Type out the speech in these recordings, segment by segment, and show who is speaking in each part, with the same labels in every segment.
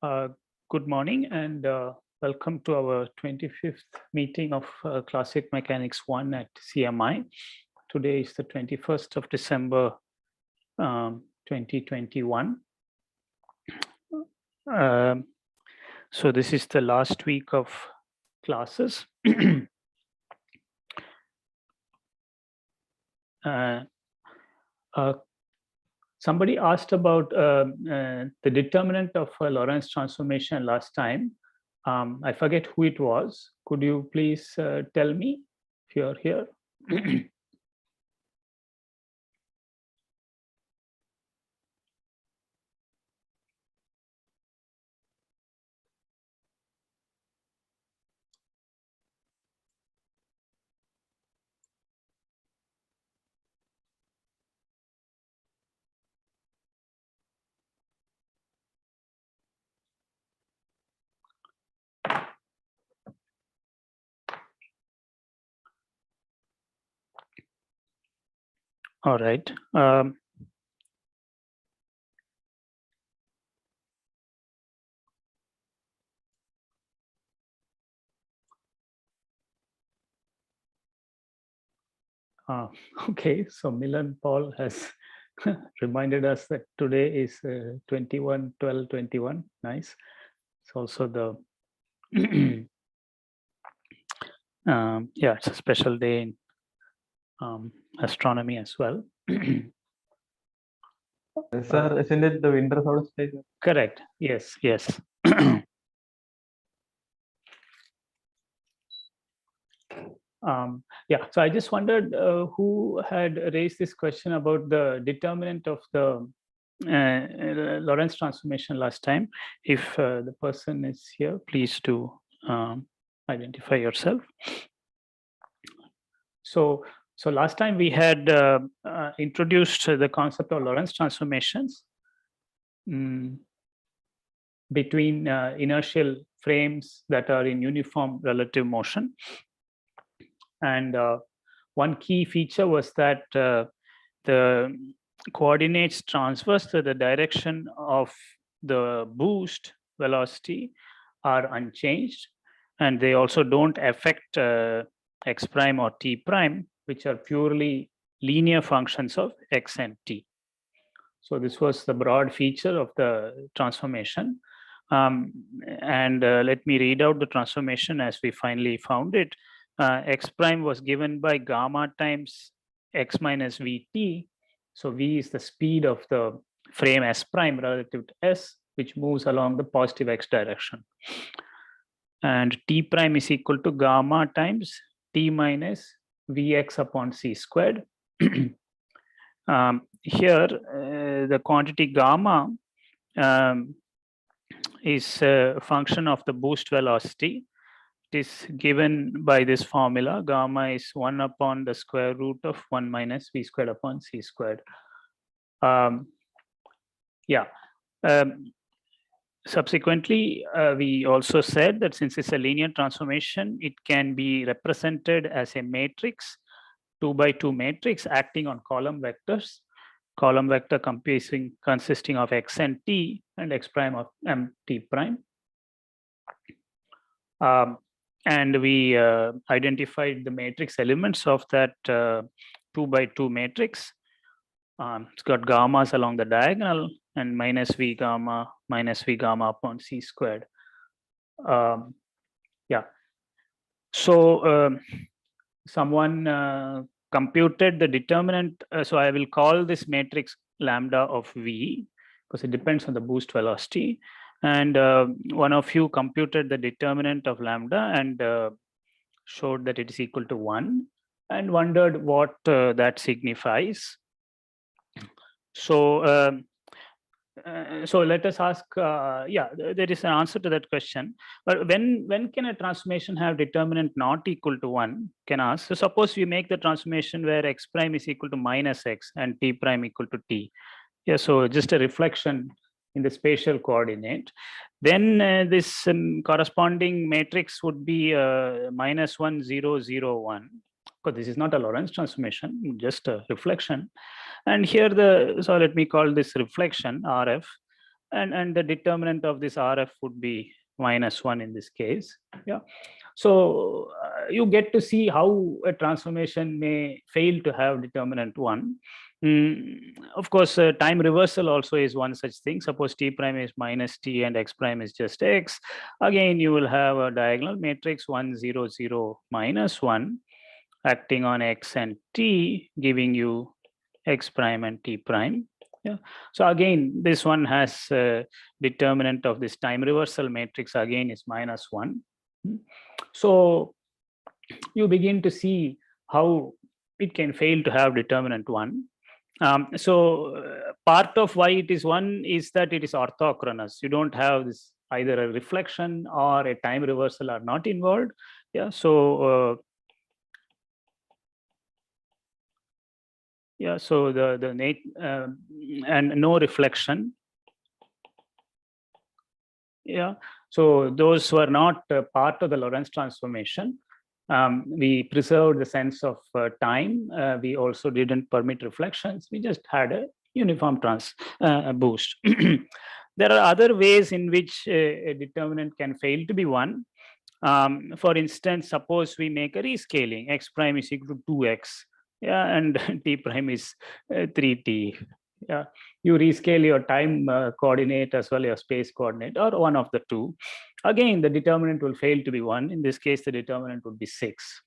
Speaker 1: Uh, Good morning and welcome to our 25th meeting of Classic Mechanics 1 at CMI. Today is the 21st of December 2021. So this is the last week of classes. Somebody asked about the determinant of a Lorentz transformation last time. I forget who it was. Could you please tell me if you're here? All right. Okay, so Milan Paul has reminded us that today is 21/12/21. Nice. It's also the yeah, it's a special day in astronomy as well.
Speaker 2: Sir, isn't it the winter solstice?
Speaker 1: Correct. Yes. Yes. Yeah, so I just wondered who had raised this question about the determinant of the Lorentz transformation last time. If the person is here, please do identify yourself. So last time we had introduced the concept of Lorentz transformations between inertial frames that are in uniform relative motion. And one key feature was that the coordinates transverse to the direction of the boost velocity are unchanged, and they also don't affect x prime or t prime, which are purely linear functions of x and t. So this was the broad feature of the transformation. And let me read out the transformation as we finally found it. X prime was given by gamma times x minus vt. So v is the speed of the frame s prime relative to s, which moves along the positive x direction. And t prime is equal to gamma times t minus vx upon c squared. Here, the quantity gamma is a function of the boost velocity. It is given by this formula. Gamma is 1 upon the square root of 1 minus v squared upon c squared. Subsequently, we also said that since it's a linear transformation, it can be represented as a matrix, 2 by 2 matrix acting on column vectors. Column vector consisting of x and t and x prime of m t prime. And we identified the matrix elements of that 2 by 2 matrix. It's got gammas along the diagonal and minus v gamma upon c squared. Yeah. So someone computed the determinant. So I will call this matrix lambda of v because it depends on the boost velocity. And one of you computed the determinant of lambda and showed that it is equal to 1 and wondered what that signifies. So so let us ask, yeah, there is an answer to that question. But when can a transformation have determinant not equal to 1? Can ask. So suppose we make the transformation where x prime is equal to minus x and t prime equal to t. Yeah, so just a reflection in the spatial coordinate. Then this corresponding matrix would be minus 1, 0, 0, 1. Because this is not a Lorentz transformation, just a reflection. And here so let me call this reflection RF. and the determinant of this RF would be -1 in this case. Yeah. So you get to see how a transformation may fail to have determinant 1. Of course, time reversal also is one such thing. Suppose t prime is -t and x prime is just x. Again, you will have a diagonal matrix 1, 0, 0, -1 acting on x and t, giving you x prime and t prime. Yeah. So again, this one has determinant of this time reversal matrix again is -1. So you begin to see how it can fail to have determinant 1. Part of why it is 1 is that it is orthochronous. You don't have this either a reflection or a time reversal are not involved. Yeah. So yeah. So the and no reflection. Yeah. So those were not part of the Lorentz transformation. We preserved the sense of time. We also didn't permit reflections. We just had a uniform boost. There are other ways in which a determinant can fail to be 1. For instance, suppose we make a rescaling, x prime is equal to 2x, yeah, and t prime is 3t. Yeah, you rescale your time coordinate as well as your space coordinate, or one of the two. Again, the determinant will fail to be 1. In this case, the determinant would be 6.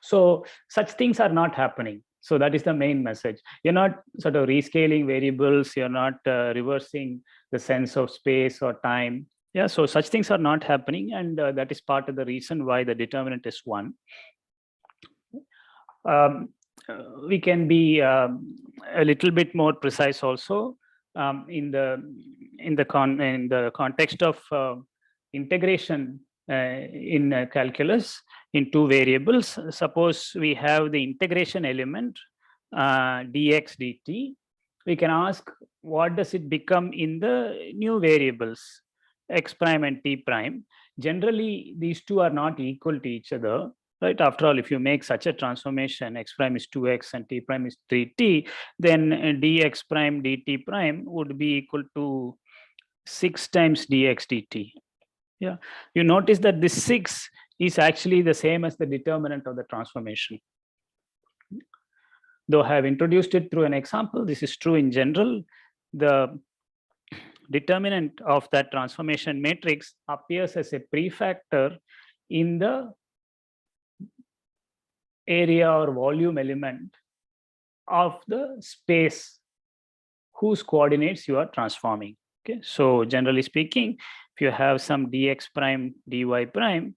Speaker 1: So such things are not happening. So that is the main message. You're not sort of rescaling variables. You're not reversing the sense of space or time. Yeah, so such things are not happening, and that is part of the reason why the determinant is 1. We can be a little bit more precise also in the context of integration in calculus in 2 variables. Suppose we have the integration element dx dt. We can ask, what does it become in the new variables x prime and t prime? Generally, these two are not equal to each other. Right. After all, if you make such a transformation, x prime is 2x and t prime is 3t, then dx prime dt prime would be equal to 6 times dx dt. Yeah. You notice that this 6 is actually the same as the determinant of the transformation. Though I have introduced it through an example, this is true in general. The determinant of that transformation matrix appears as a prefactor in the area or volume element of the space whose coordinates you are transforming. Okay, so generally speaking, if you have some dx prime dy prime,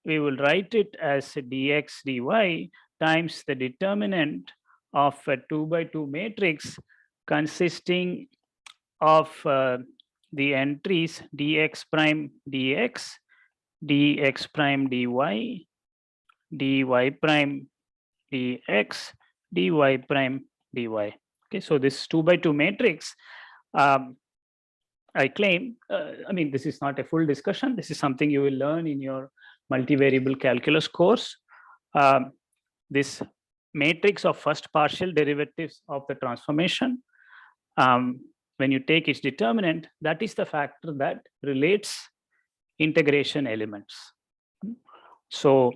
Speaker 1: we will write it as dx dy times the determinant of a 2 by 2 matrix consisting of the entries dx prime dx, dx prime dy, dy prime dx, dy prime dy. Okay, so this 2 by 2 matrix, I claim, I mean, this is not a full discussion. This is something you will learn in your multivariable calculus course. This matrix of first partial derivatives of the transformation, when you take its determinant, that is the factor that relates integration elements. So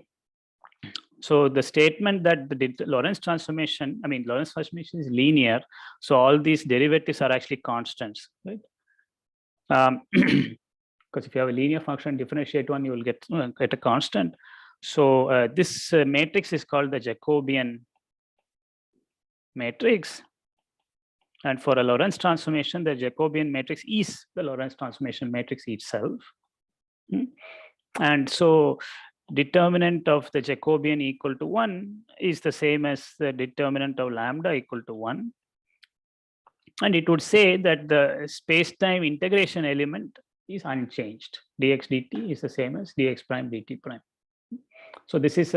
Speaker 1: the statement that the Lorentz transformation, Lorentz transformation is linear. So all these derivatives are actually constants, right? Because if you have a linear function, differentiate one, you will get a constant. So this matrix is called the Jacobian matrix. And for a Lorentz transformation, the Jacobian matrix is the Lorentz transformation matrix itself. And so determinant of the Jacobian equal to 1 is the same as the determinant of lambda equal to 1. And it would say that the space-time integration element is unchanged. Dx dt is the same as dx prime dt prime. So this is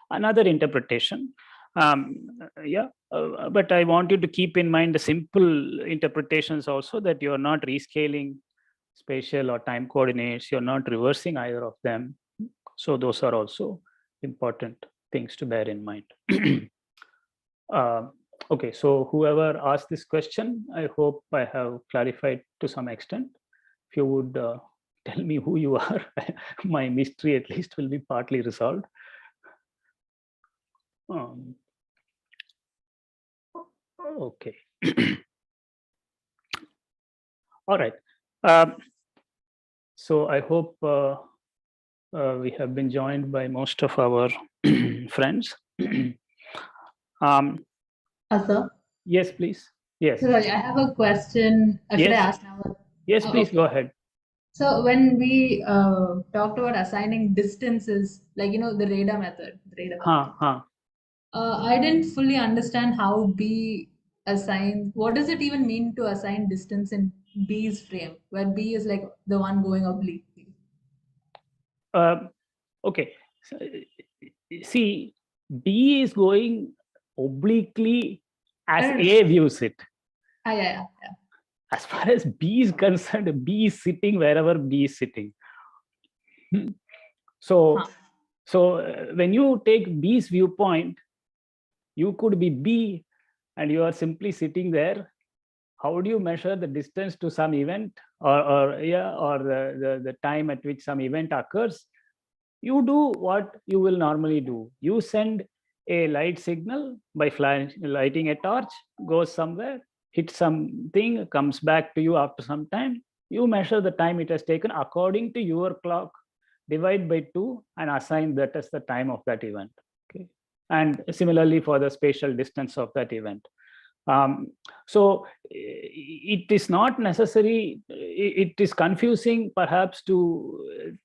Speaker 1: another interpretation. But I want you to keep in mind the simple interpretations also, that you're not rescaling spatial or time coordinates, you're not reversing either of them. So those are also important things to bear in mind. Okay, so whoever asked this question, I hope I have clarified to some extent. If you would tell me who you are, my mystery at least will be partly resolved. Okay. All right. So I hope we have been joined by most of our friends.
Speaker 3: Sir?
Speaker 1: Yes, please. Yes.
Speaker 3: Sorry, I have a question. Should I
Speaker 1: Yes.
Speaker 3: ask now?
Speaker 1: Yes,
Speaker 3: Oh,
Speaker 1: please
Speaker 3: okay.
Speaker 1: go ahead.
Speaker 3: So when we talked about assigning distances, like the radar method, I didn't fully understand how B assigns. What does it even mean to assign distance in B's frame, where B is like the one going obliquely?
Speaker 1: Okay. So, see, B is going obliquely as A views it.
Speaker 3: Yeah.
Speaker 1: As far as B is concerned, B is sitting wherever B is sitting. So when you take B's viewpoint, you could be B and you are simply sitting there. How do you measure the distance to some event or the time at which some event occurs? You do what you will normally do. You send a light signal by lighting a torch, goes somewhere, hits something, comes back to you after some time. You measure the time it has taken according to your clock, divide by 2 and assign that as the time of that event. Okay. And similarly for the spatial distance of that event. So it is not necessary, it is confusing perhaps to,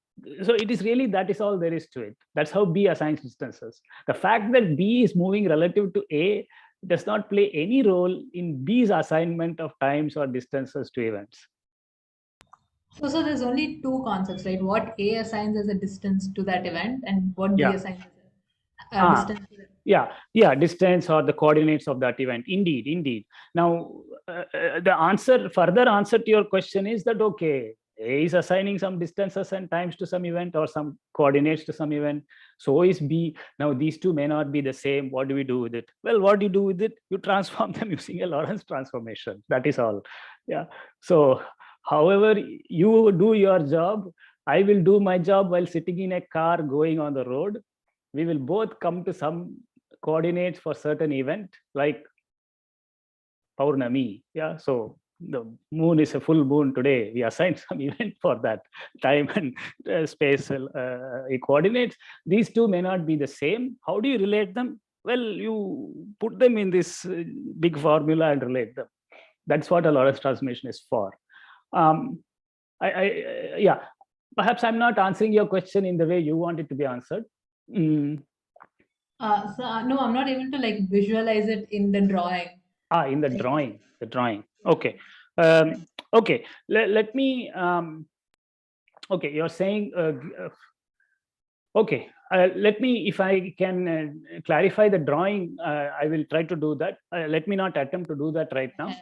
Speaker 1: so it is really, that is all there is to it. That's how B assigns distances. The fact that B is moving relative to A does not play any role in B's assignment of times or distances to events.
Speaker 3: So there's only two concepts, right? What A assigns as a distance to that event and what B assigns as a distance to that.
Speaker 1: Yeah, distance or the coordinates of that event. Indeed. Now, the further answer to your question is that, okay, A is assigning some distances and times to some event or some coordinates to some event. So is B. Now, these two may not be the same. What do we do with it? Well, what do you do with it? You transform them using a Lorentz transformation. That is all. Yeah. So however you do your job, I will do my job while sitting in a car going on the road. We will both come to some coordinates for certain event like Paurnami. Yeah, so the moon is a full moon today. We assign some event for that time and space coordinates. These two may not be the same. How do you relate them? Well, you put them in this big formula and relate them. That's what a Lorentz transformation is for. Yeah, perhaps I'm not answering your question in the way you want it to be answered.
Speaker 3: No, I'm not able to like visualize it in the drawing.
Speaker 1: In the drawing. Okay. Okay. Let me. Okay, you're saying. Okay. Let me, if I can clarify the drawing, I will try to do that. Let me not attempt to do that right now.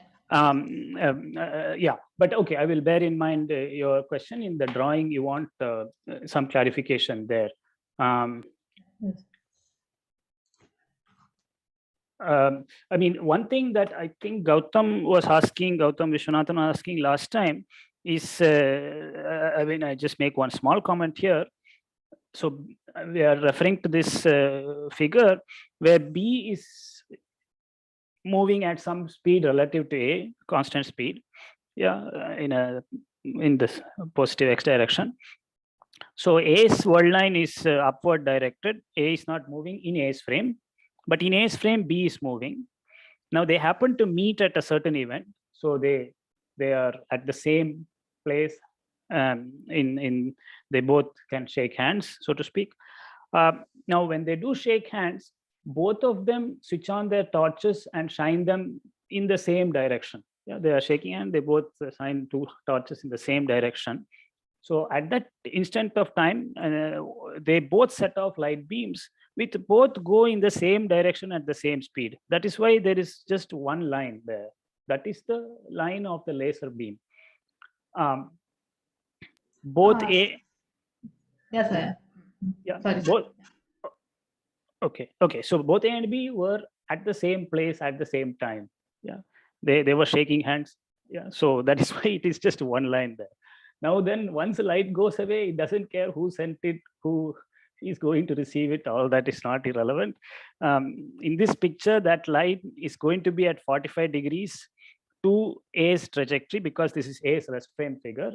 Speaker 1: Yeah, but okay, I will bear in mind your question. In the drawing, you want some clarification there.
Speaker 3: Yes.
Speaker 1: I mean, one thing that I think Gautam Vishwanathan was asking last time is, I mean, I just make one small comment here. So we are referring to this figure where B is moving at some speed relative to A, constant speed, yeah, in this positive X direction. So A's world line is upward directed. A is not moving in A's frame, but in A's frame, B is moving. Now they happen to meet at a certain event, so they are at the same place. They both can shake hands, so to speak. Now, when they do shake hands, both of them switch on their torches and shine them in the same direction. Yeah, they are shaking hands. They both shine two torches in the same direction. So at that instant of time, they both set off light beams which both go in the same direction at the same speed. That is why there is just one line there. That is the line of the laser beam. Both A.
Speaker 3: Yes, sir.
Speaker 1: Yeah.
Speaker 3: Sorry.
Speaker 1: Both. Okay. So both A and B were at the same place at the same time. Yeah, they were shaking hands. Yeah, so that is why it is just one line there. Now then, once the light goes away, it doesn't care who sent it, who is going to receive it. All that is not irrelevant. In this picture, that light is going to be at 45 degrees to A's trajectory, because this is A's rest frame figure.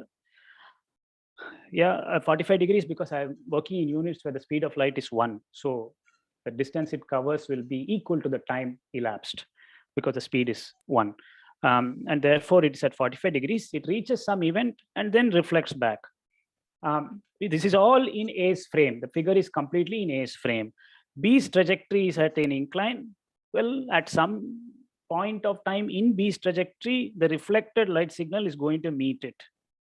Speaker 1: Yeah, 45 degrees because I'm working in units where the speed of light is 1. So the distance it covers will be equal to the time elapsed because the speed is 1. And therefore, it is at 45 degrees. It reaches some event and then reflects back. This is all in A's frame. The figure is completely in A's frame. B's trajectory is at an incline. Well, at some point of time in B's trajectory, the reflected light signal is going to meet it.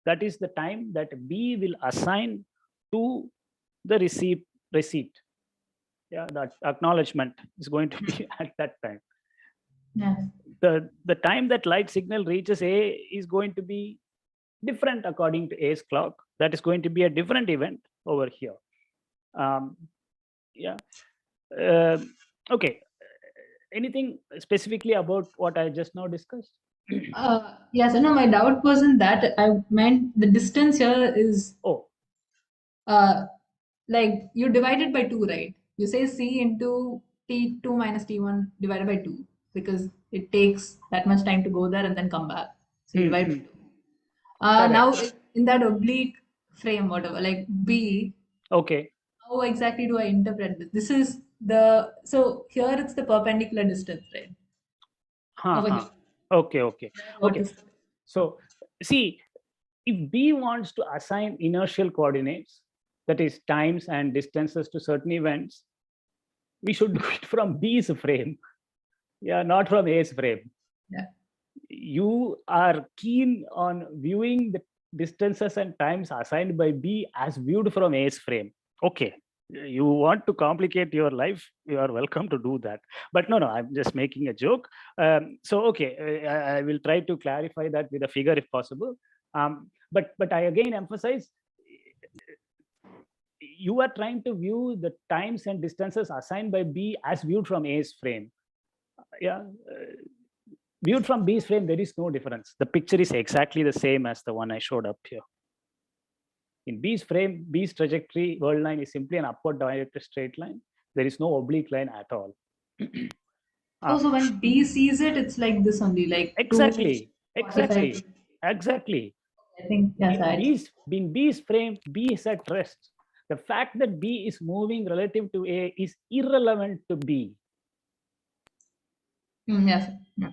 Speaker 1: That is the time that B will assign to the receipt. Yeah, that acknowledgement is going to be at that time.
Speaker 3: Yes.
Speaker 1: The time that light signal reaches A is going to be different according to A's clock. That is going to be a different event over here. Yeah. Okay. Anything specifically about what I just now discussed?
Speaker 3: Yes, no, my doubt wasn't that. I meant the distance here is
Speaker 1: Oh,
Speaker 3: like you divide it by 2, right? You say C into T2 minus T1 divided by 2 because it takes that much time to go there and then come back. So you divide by 2. Now in that oblique frame, whatever, like B,
Speaker 1: okay.
Speaker 3: how exactly do I interpret this? This is so here it's the perpendicular distance, right? Over here.
Speaker 1: Okay.
Speaker 3: What
Speaker 1: Okay.
Speaker 3: is that?
Speaker 1: So see, if B wants to assign inertial coordinates, that is times and distances to certain events, we should do it from B's frame. Yeah, not from A's frame.
Speaker 3: Yeah.
Speaker 1: You are keen on viewing the distances and times assigned by B as viewed from A's frame. Okay. You want to complicate your life, you are welcome to do that. But no, I'm just making a joke. So, okay, I will try to clarify that with a figure if possible. But I again emphasize, you are trying to view the times and distances assigned by B as viewed from A's frame. Yeah. Viewed from B's frame, there is no difference. The picture is exactly the same as the one I showed up here. In B's frame, B's trajectory world line is simply an upward directed straight line. There is no oblique line at all.
Speaker 3: So when B sees it, it's like this only, like
Speaker 1: exactly.
Speaker 3: 2:45.
Speaker 1: Exactly.
Speaker 3: I think yes.
Speaker 1: In B's frame, B is at rest. The fact that B is moving relative to A is irrelevant to B.
Speaker 3: Yes. Yeah.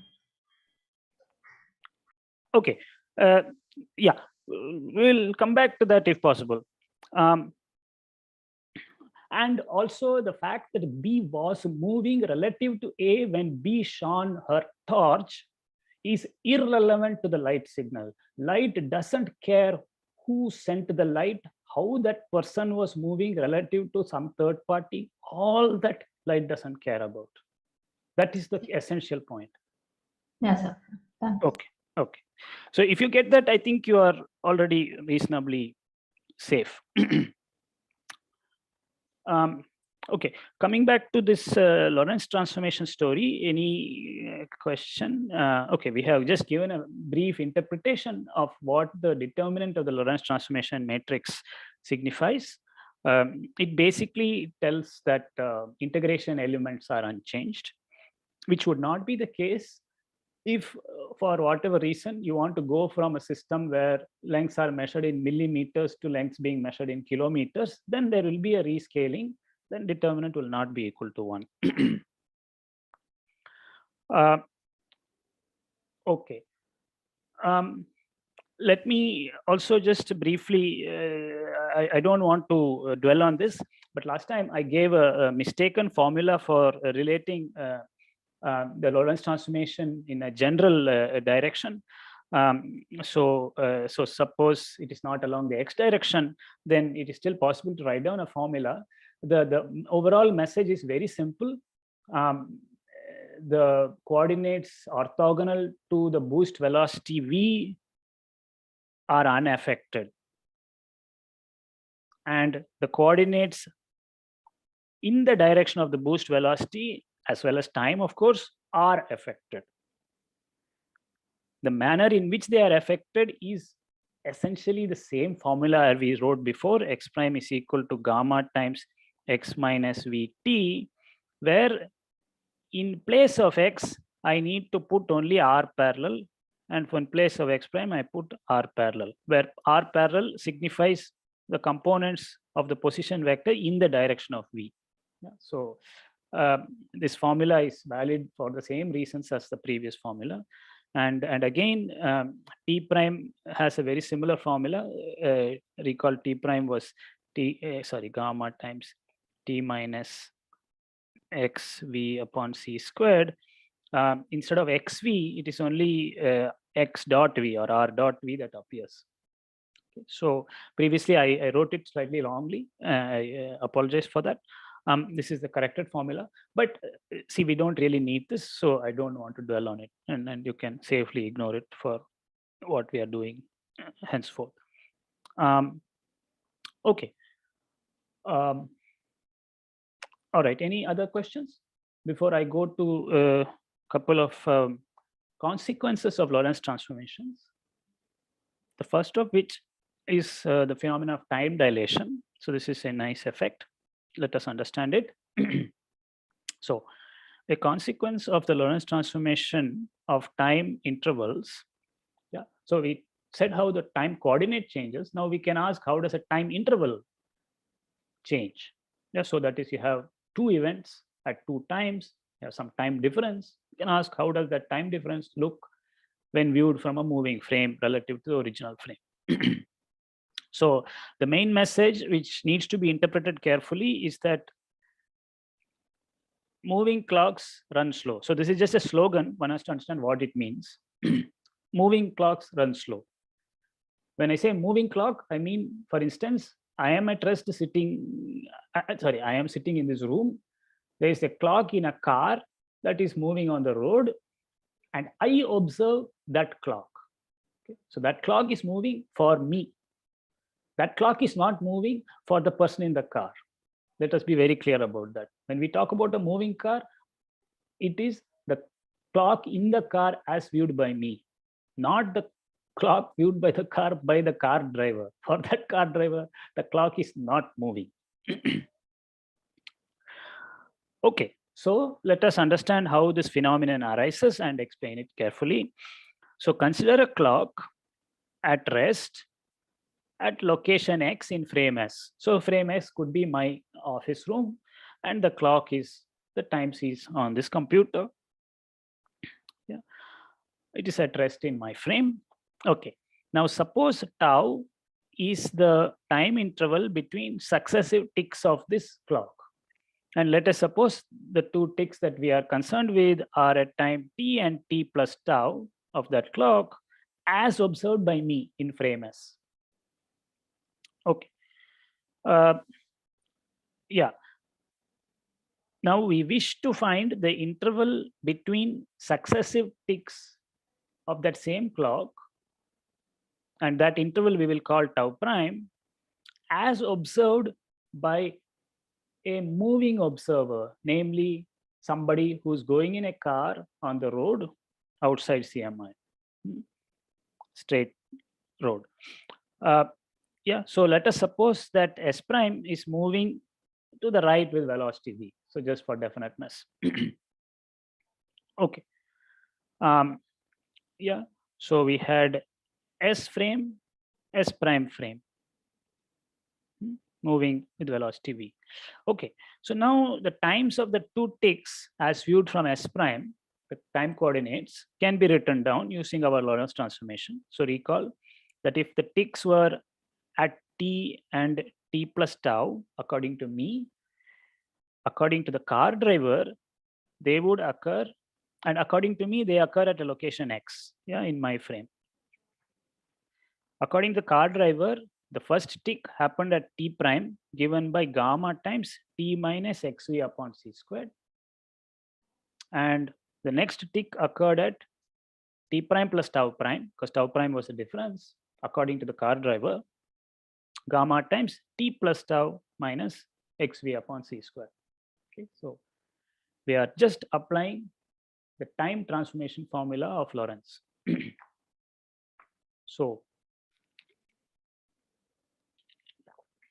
Speaker 1: Okay. Yeah, we'll come back to that if possible. And also the fact that B was moving relative to A when B shone her torch is irrelevant to the light signal. Light doesn't care who sent the light, how that person was moving relative to some third party. All that light doesn't care about. That is the essential point.
Speaker 3: Yes, sir. Thanks.
Speaker 1: Okay. So if you get that, I think you are already reasonably safe. Okay, coming back to this Lorentz transformation story, any question? Okay, we have just given a brief interpretation of what the determinant of the Lorentz transformation matrix signifies. It basically tells that integration elements are unchanged, which would not be the case if for whatever reason you want to go from a system where lengths are measured in millimeters to lengths being measured in kilometers, then there will be a rescaling, then determinant will not be equal to 1. Okay. Let me also just briefly, I don't want to dwell on this, but last time I gave a mistaken formula for relating the Lorentz transformation in a general direction. So suppose it is not along the x direction, then it is still possible to write down a formula. The overall message is very simple. The coordinates orthogonal to the boost velocity v are unaffected, and the coordinates in the direction of the boost velocity as well as time, of course, are affected. The manner in which they are affected is essentially the same formula we wrote before. X prime is equal to gamma times x minus vt, where in place of x, I need to put only r parallel, and in place of x prime, I put r parallel, where r parallel signifies the components of the position vector in the direction of v. Yeah, so this formula is valid for the same reasons as the previous formula. And again, T prime has a very similar formula. Recall T prime was gamma times T minus xv upon c squared. Instead of xv, it is only x dot v or r dot v that appears. Okay. So previously I wrote it slightly wrongly. I apologize for that. This is the corrected formula, but see, we don't really need this, so I don't want to dwell on it, and you can safely ignore it for what we are doing henceforth. Okay. All right. Any other questions before I go to a couple of consequences of Lorentz transformations? The first of which is the phenomenon of time dilation. So this is a nice effect. Let us understand it. So a consequence of the Lorentz transformation of time intervals. Yeah. So we said how the time coordinate changes. Now we can ask, how does a time interval change? Yeah. So that is, you have two events at two times, you have some time difference. You can ask, how does that time difference look when viewed from a moving frame relative to the original frame? So the main message which needs to be interpreted carefully is that moving clocks run slow. So this is just a slogan. One has to understand what it means. Moving clocks run slow. When I say moving clock, I mean, for instance, I am at rest sitting, I am sitting in this room. There is a clock in a car that is moving on the road, and I observe that clock. Okay? So that clock is moving for me. That clock is not moving for the person in the car. Let us be very clear about that. When we talk about a moving car, it is the clock in the car as viewed by me, not the clock viewed by the car driver. For that car driver, the clock is not moving. Okay, so let us understand how this phenomenon arises and explain it carefully. So consider a clock at rest at location X in frame S. So frame S could be my office room, and the clock is the times is on this computer. Yeah, it is at rest in my frame. Okay, now suppose tau is the time interval between successive ticks of this clock. And let us suppose the two ticks that we are concerned with are at time t and t plus tau of that clock as observed by me in frame S. Okay. Yeah. Now we wish to find the interval between successive ticks of that same clock, and that interval we will call tau prime, as observed by a moving observer, namely somebody who's going in a car on the road outside CMI, straight road. Yeah, so let us suppose that S prime is moving to the right with velocity v. So just for definiteness. Okay. Yeah, so we had S frame, S prime frame moving with velocity v. Okay, so now the times of the two ticks as viewed from S prime, the time coordinates, can be written down using our Lorentz transformation. So recall that if the ticks were at t and t plus tau, according to me, according to the car driver, they would occur, and according to me, they occur at a location X, yeah, in my frame. According to the car driver, the first tick happened at t prime, given by gamma times t minus xv upon c squared. And the next tick occurred at t prime plus tau prime, because tau prime was the difference, according to the car driver, gamma times t plus tau minus xv upon c squared. Okay, so We are just applying the time transformation formula of Lorentz. So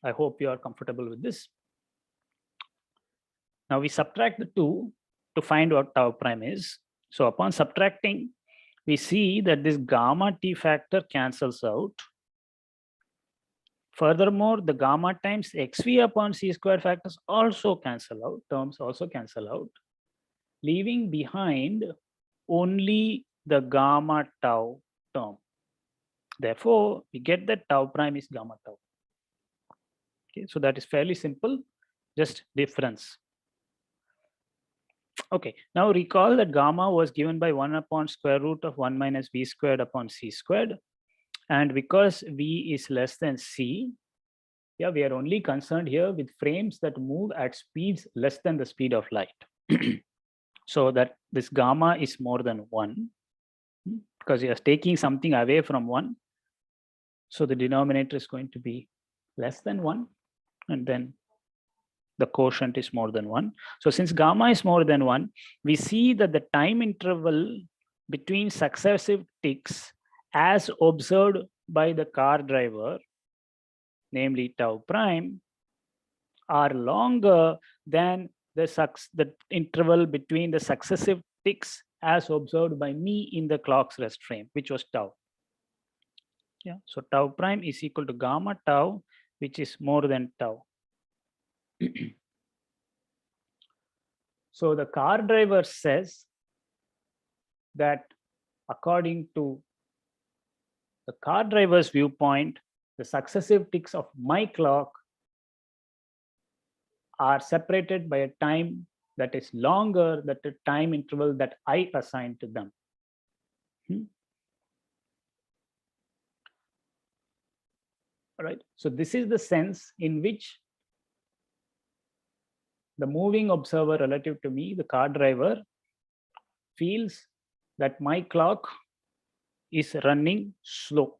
Speaker 1: I hope you are comfortable with this. Now we subtract the two to find what tau prime is. So upon subtracting, we see that this gamma t factor cancels out. Furthermore, the gamma times xv upon c squared factors also cancel out, terms also cancel out, leaving behind only the gamma tau term. Therefore, we get that tau prime is gamma tau. Okay, so that is fairly simple, just difference. Okay, now recall that gamma was given by 1 upon square root of 1 minus v squared upon c squared. And because v is less than c, yeah, we are only concerned here with frames that move at speeds less than the speed of light. So that this gamma is more than 1, because you are taking something away from 1. So the denominator is going to be less than 1, and then the quotient is more than 1. So since gamma is more than 1, we see that the time interval between successive ticks as observed by the car driver, namely tau prime, are longer than the interval between the successive ticks as observed by me in the clock's rest frame, which was tau. Yeah, so tau prime is equal to gamma tau, which is more than tau. So the car driver says that according to the car driver's viewpoint, the successive ticks of my clock are separated by a time that is longer than the time interval that I assign to them. All right. So this is the sense in which the moving observer relative to me, the car driver, feels that my clock is running slow.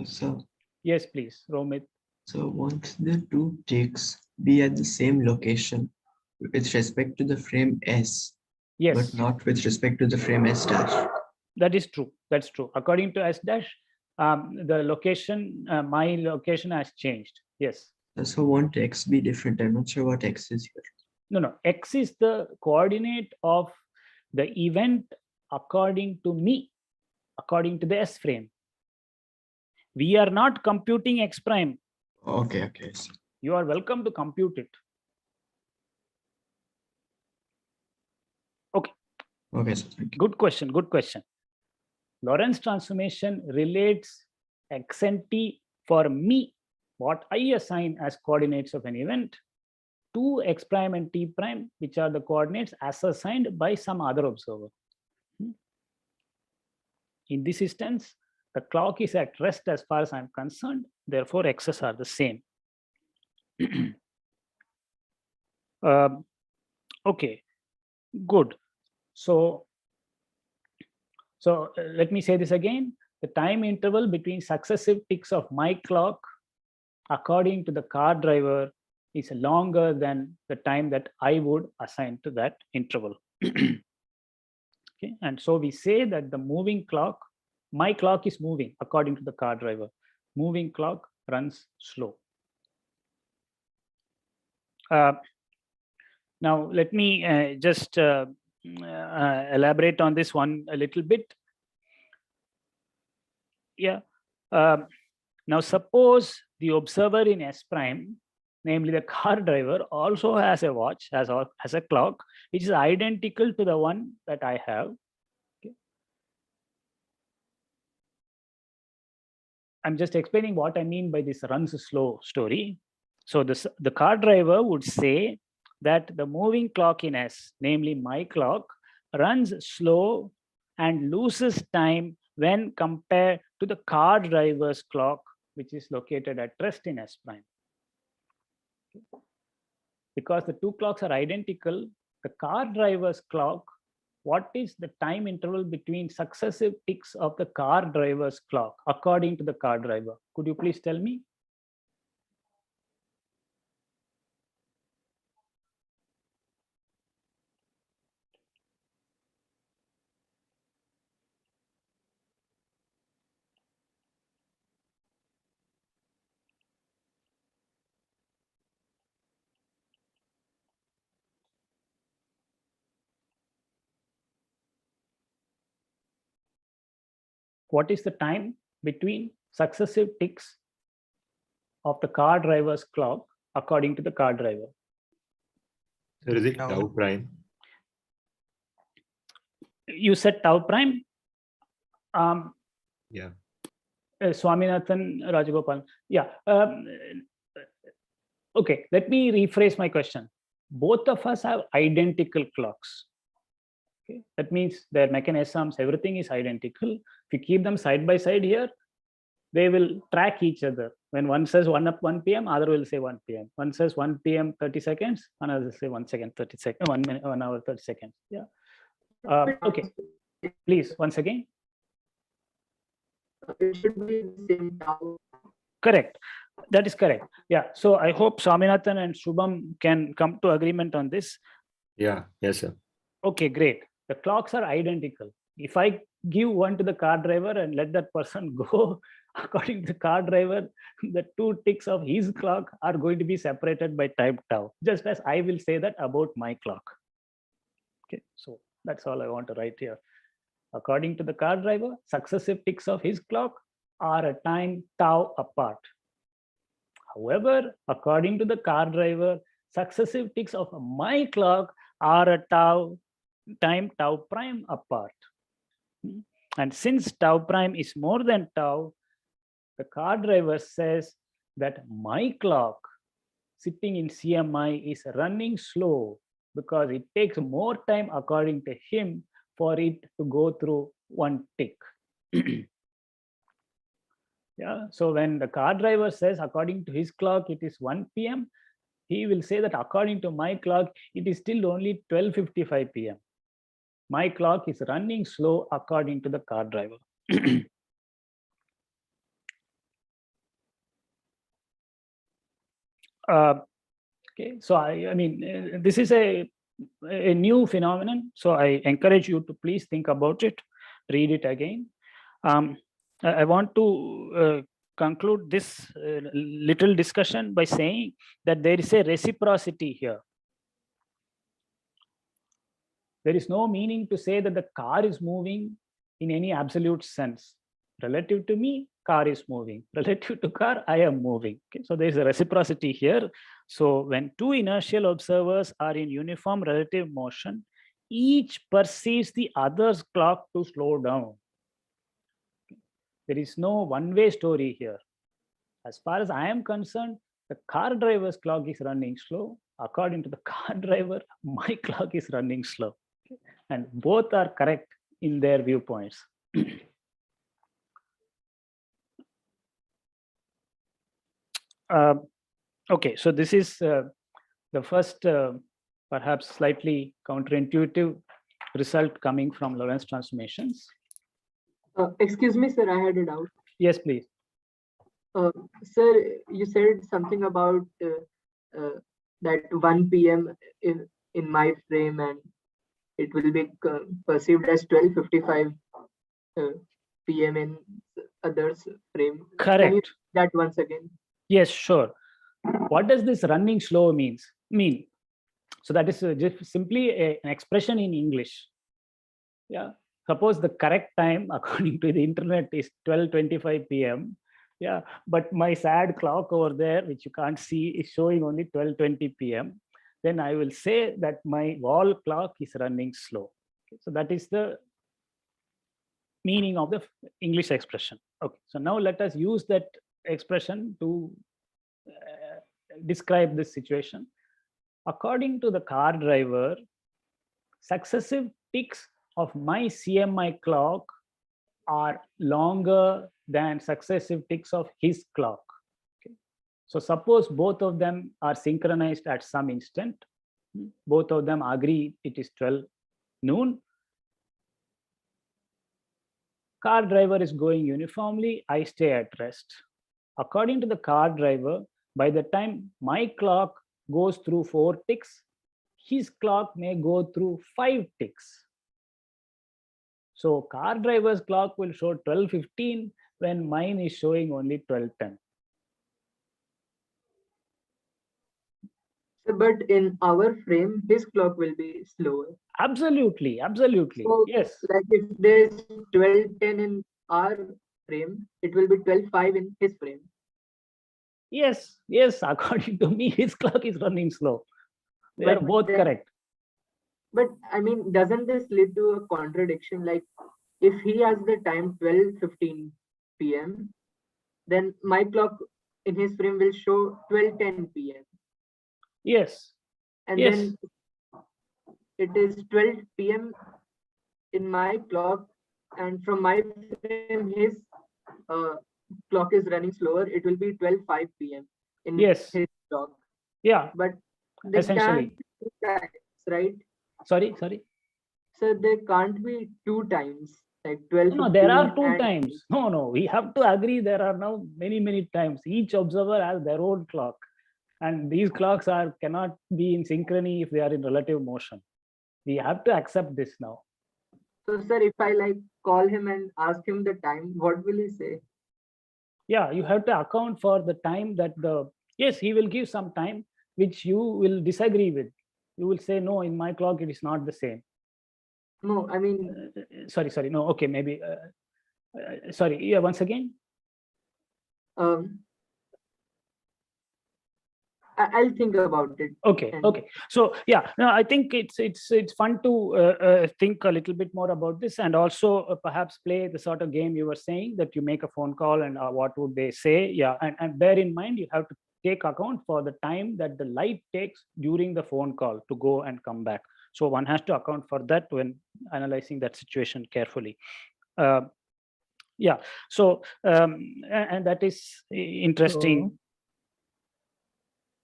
Speaker 4: So
Speaker 1: Yes, please, Romit.
Speaker 4: So won't the two ticks be at the same location with respect to the frame S,
Speaker 1: Yes,
Speaker 4: but not with respect to the frame S dash?
Speaker 1: that is true. That's true. According to S dash, the location, my location has changed. Yes.
Speaker 4: So won't X be different? I'm not sure what X is here.
Speaker 1: No. X is the coordinate of the event according to me, according to the S frame. We are not computing X prime.
Speaker 4: Okay.
Speaker 1: You are welcome to compute it.
Speaker 4: Okay, so thank you.
Speaker 1: Good question. Lorentz transformation relates X and T for me, what I assign as coordinates of an event, to X prime and T prime, which are the coordinates as assigned by some other observer. In this instance, the clock is at rest as far as I'm concerned. Therefore, X's are the same. Okay, good. So let me say this again. The time interval between successive ticks of my clock, according to the car driver, is longer than the time that I would assign to that interval. Okay, and so we say that the moving clock, my clock is moving according to the car driver. Moving clock runs slow. Now, let me just elaborate on this one a little bit. Yeah. Now, suppose the observer in S prime, namely the car driver, also has a watch, has a clock, which is identical to the one that I have. Okay. I'm just explaining what I mean by this runs slow story. So the car driver would say that the moving clock in S, namely my clock, runs slow and loses time when compared to the car driver's clock, which is located at rest in S prime. Because the two clocks are identical, the car driver's clock, what is the time interval between successive ticks of the car driver's clock according to the car driver? Could you please tell me? what is the time between successive ticks of the car driver's clock according to the car driver?
Speaker 5: Sir, is it
Speaker 4: Tau.
Speaker 5: tau prime?
Speaker 1: You said tau prime.
Speaker 5: Yeah.
Speaker 1: Swaminathan Rajagopal. Yeah. Okay, let me rephrase my question. Both of us have identical clocks. Okay, that means their mechanisms, everything is identical. If you keep them side by side here, they will track each other. When one says 1 p.m., other will say 1 p.m. One says 1 p.m. 30 seconds, another will say 1 second 30 seconds, 1 minute, 1 hour 30 seconds. Yeah. Okay. Please, once again.
Speaker 6: It should be the same tau.
Speaker 1: Correct. That is correct. Yeah. So I hope Swaminathan and Shubham can come to agreement on this.
Speaker 5: Yeah. Yes, sir.
Speaker 1: Okay, great. The clocks are identical. If I give one to the car driver and let that person go, according to the car driver, the 2 ticks of his clock are going to be separated by time tau, just as I will say that about my clock. Okay, so that's all I want to write here. According to the car driver, successive ticks of his clock are a time tau apart. However, according to the car driver, successive ticks of my clock are a time tau prime apart. And since tau prime is more than tau, the car driver says that my clock sitting in CMI is running slow because it takes more time, according to him, for it to go through 1 tick. Yeah, so when the car driver says according to his clock it is 1 p.m., he will say that according to my clock it is still only 12:55 p.m. My clock is running slow according to the car driver. Okay, so I mean, this is a new phenomenon. So I encourage you to please think about it, read it again. I want to conclude this little discussion by saying that there is a reciprocity here. There is no meaning to say that the car is moving in any absolute sense. Relative to me, car is moving. Relative to car, I am moving. Okay, so there is a reciprocity here. So when 2 inertial observers are in uniform relative motion, each perceives the other's clock to slow down. There is no one-way story here. As far as I am concerned, the car driver's clock is running slow. According to the car driver, my clock is running slow. Okay? And both are correct in their viewpoints. Okay, so this is the first, perhaps slightly counterintuitive result coming from Lorentz transformations.
Speaker 6: Excuse me, sir, I had a doubt.
Speaker 1: Yes, please.
Speaker 6: Sir, you said something about that 1 p.m. in my frame, and it will be perceived as 12:55 p.m. in others' frame.
Speaker 1: Correct.
Speaker 6: Can you repeat that once again?
Speaker 1: Yes, sure. What does this running slow mean? So that is just simply an expression in English. Yeah. Suppose the correct time according to the internet is 12:25 p.m. Yeah, but my sad clock over there, which you can't see, is showing only 12:20 p.m. Then I will say that my wall clock is running slow. Okay, so that is the meaning of the English expression. Okay, so now let us use that expression to describe this situation. According to the car driver, successive ticks of my CMI clock are longer than successive ticks of his clock. Okay. So suppose both of them are synchronized at some instant. Both of them agree it is 12 noon. Car driver is going uniformly, I stay at rest. According to the car driver, by the time my clock goes through 4 ticks, his clock may go through 5 ticks. So car driver's clock will show 12:15 when mine is showing only 12:10.
Speaker 6: But in our frame, his clock will be slower.
Speaker 1: Absolutely, absolutely.
Speaker 6: So,
Speaker 1: Yes.
Speaker 6: like if there's 12:10 in our frame, it will be 12:05 in his frame.
Speaker 1: Yes, yes, according to me, his clock is running slow. They are
Speaker 6: But
Speaker 1: both
Speaker 6: then-
Speaker 1: correct.
Speaker 6: But I mean, doesn't this lead to a contradiction? Like, if he has the time 12:15 p.m., then my clock in his frame will show 12:10 p.m.
Speaker 1: Yes,
Speaker 6: And
Speaker 1: yes.
Speaker 6: then it is 12 p.m. in my clock, and from my frame, his uh, clock is running slower. It will be 12:05 p.m. in
Speaker 1: Yes.
Speaker 6: his clock.
Speaker 1: Yeah,
Speaker 6: But they
Speaker 1: essentially.
Speaker 6: can't be two times, right?
Speaker 1: Sorry.
Speaker 6: So there can't be two times, like 12:15.
Speaker 1: No, there are two
Speaker 6: and
Speaker 1: times. No, we have to agree there are now many times. Each observer has their own clock. And these clocks cannot be in synchrony if they are in relative motion. We have to accept this now.
Speaker 6: So, sir, if I like call him and ask him the time, what will he say?
Speaker 1: Yeah, you have to account for the time that yes, he will give some time which you will disagree with. You will say, no, in my clock, it is not the same.
Speaker 6: No, I mean,
Speaker 1: Sorry. No, okay, maybe. Sorry, yeah, once again.
Speaker 6: um, I'll think about it.
Speaker 1: Okay.
Speaker 6: And-
Speaker 1: So yeah, no, I think it's fun to think a little bit more about this, and also perhaps play the sort of game you were saying, that you make a phone call and what would they say. Yeah, and bear in mind, you have to take account for the time that the light takes during the phone call to go and come back. So one has to account for that when analyzing that situation carefully. Yeah, so and that is interesting.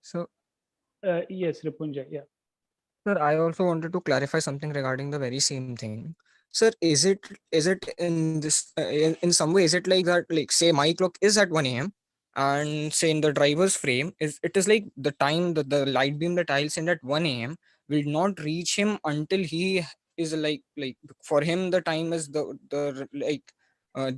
Speaker 7: So,
Speaker 1: Yes, Ripunjay, yeah.
Speaker 7: sir, I also wanted to clarify something regarding the very same thing. Sir, is it in this in some way, is it like that, like say my clock is at 1 a.m. and say in the driver's frame it is like the time that the light beam that I'll send at 1 a.m. will not reach him until he is like for him the time is the like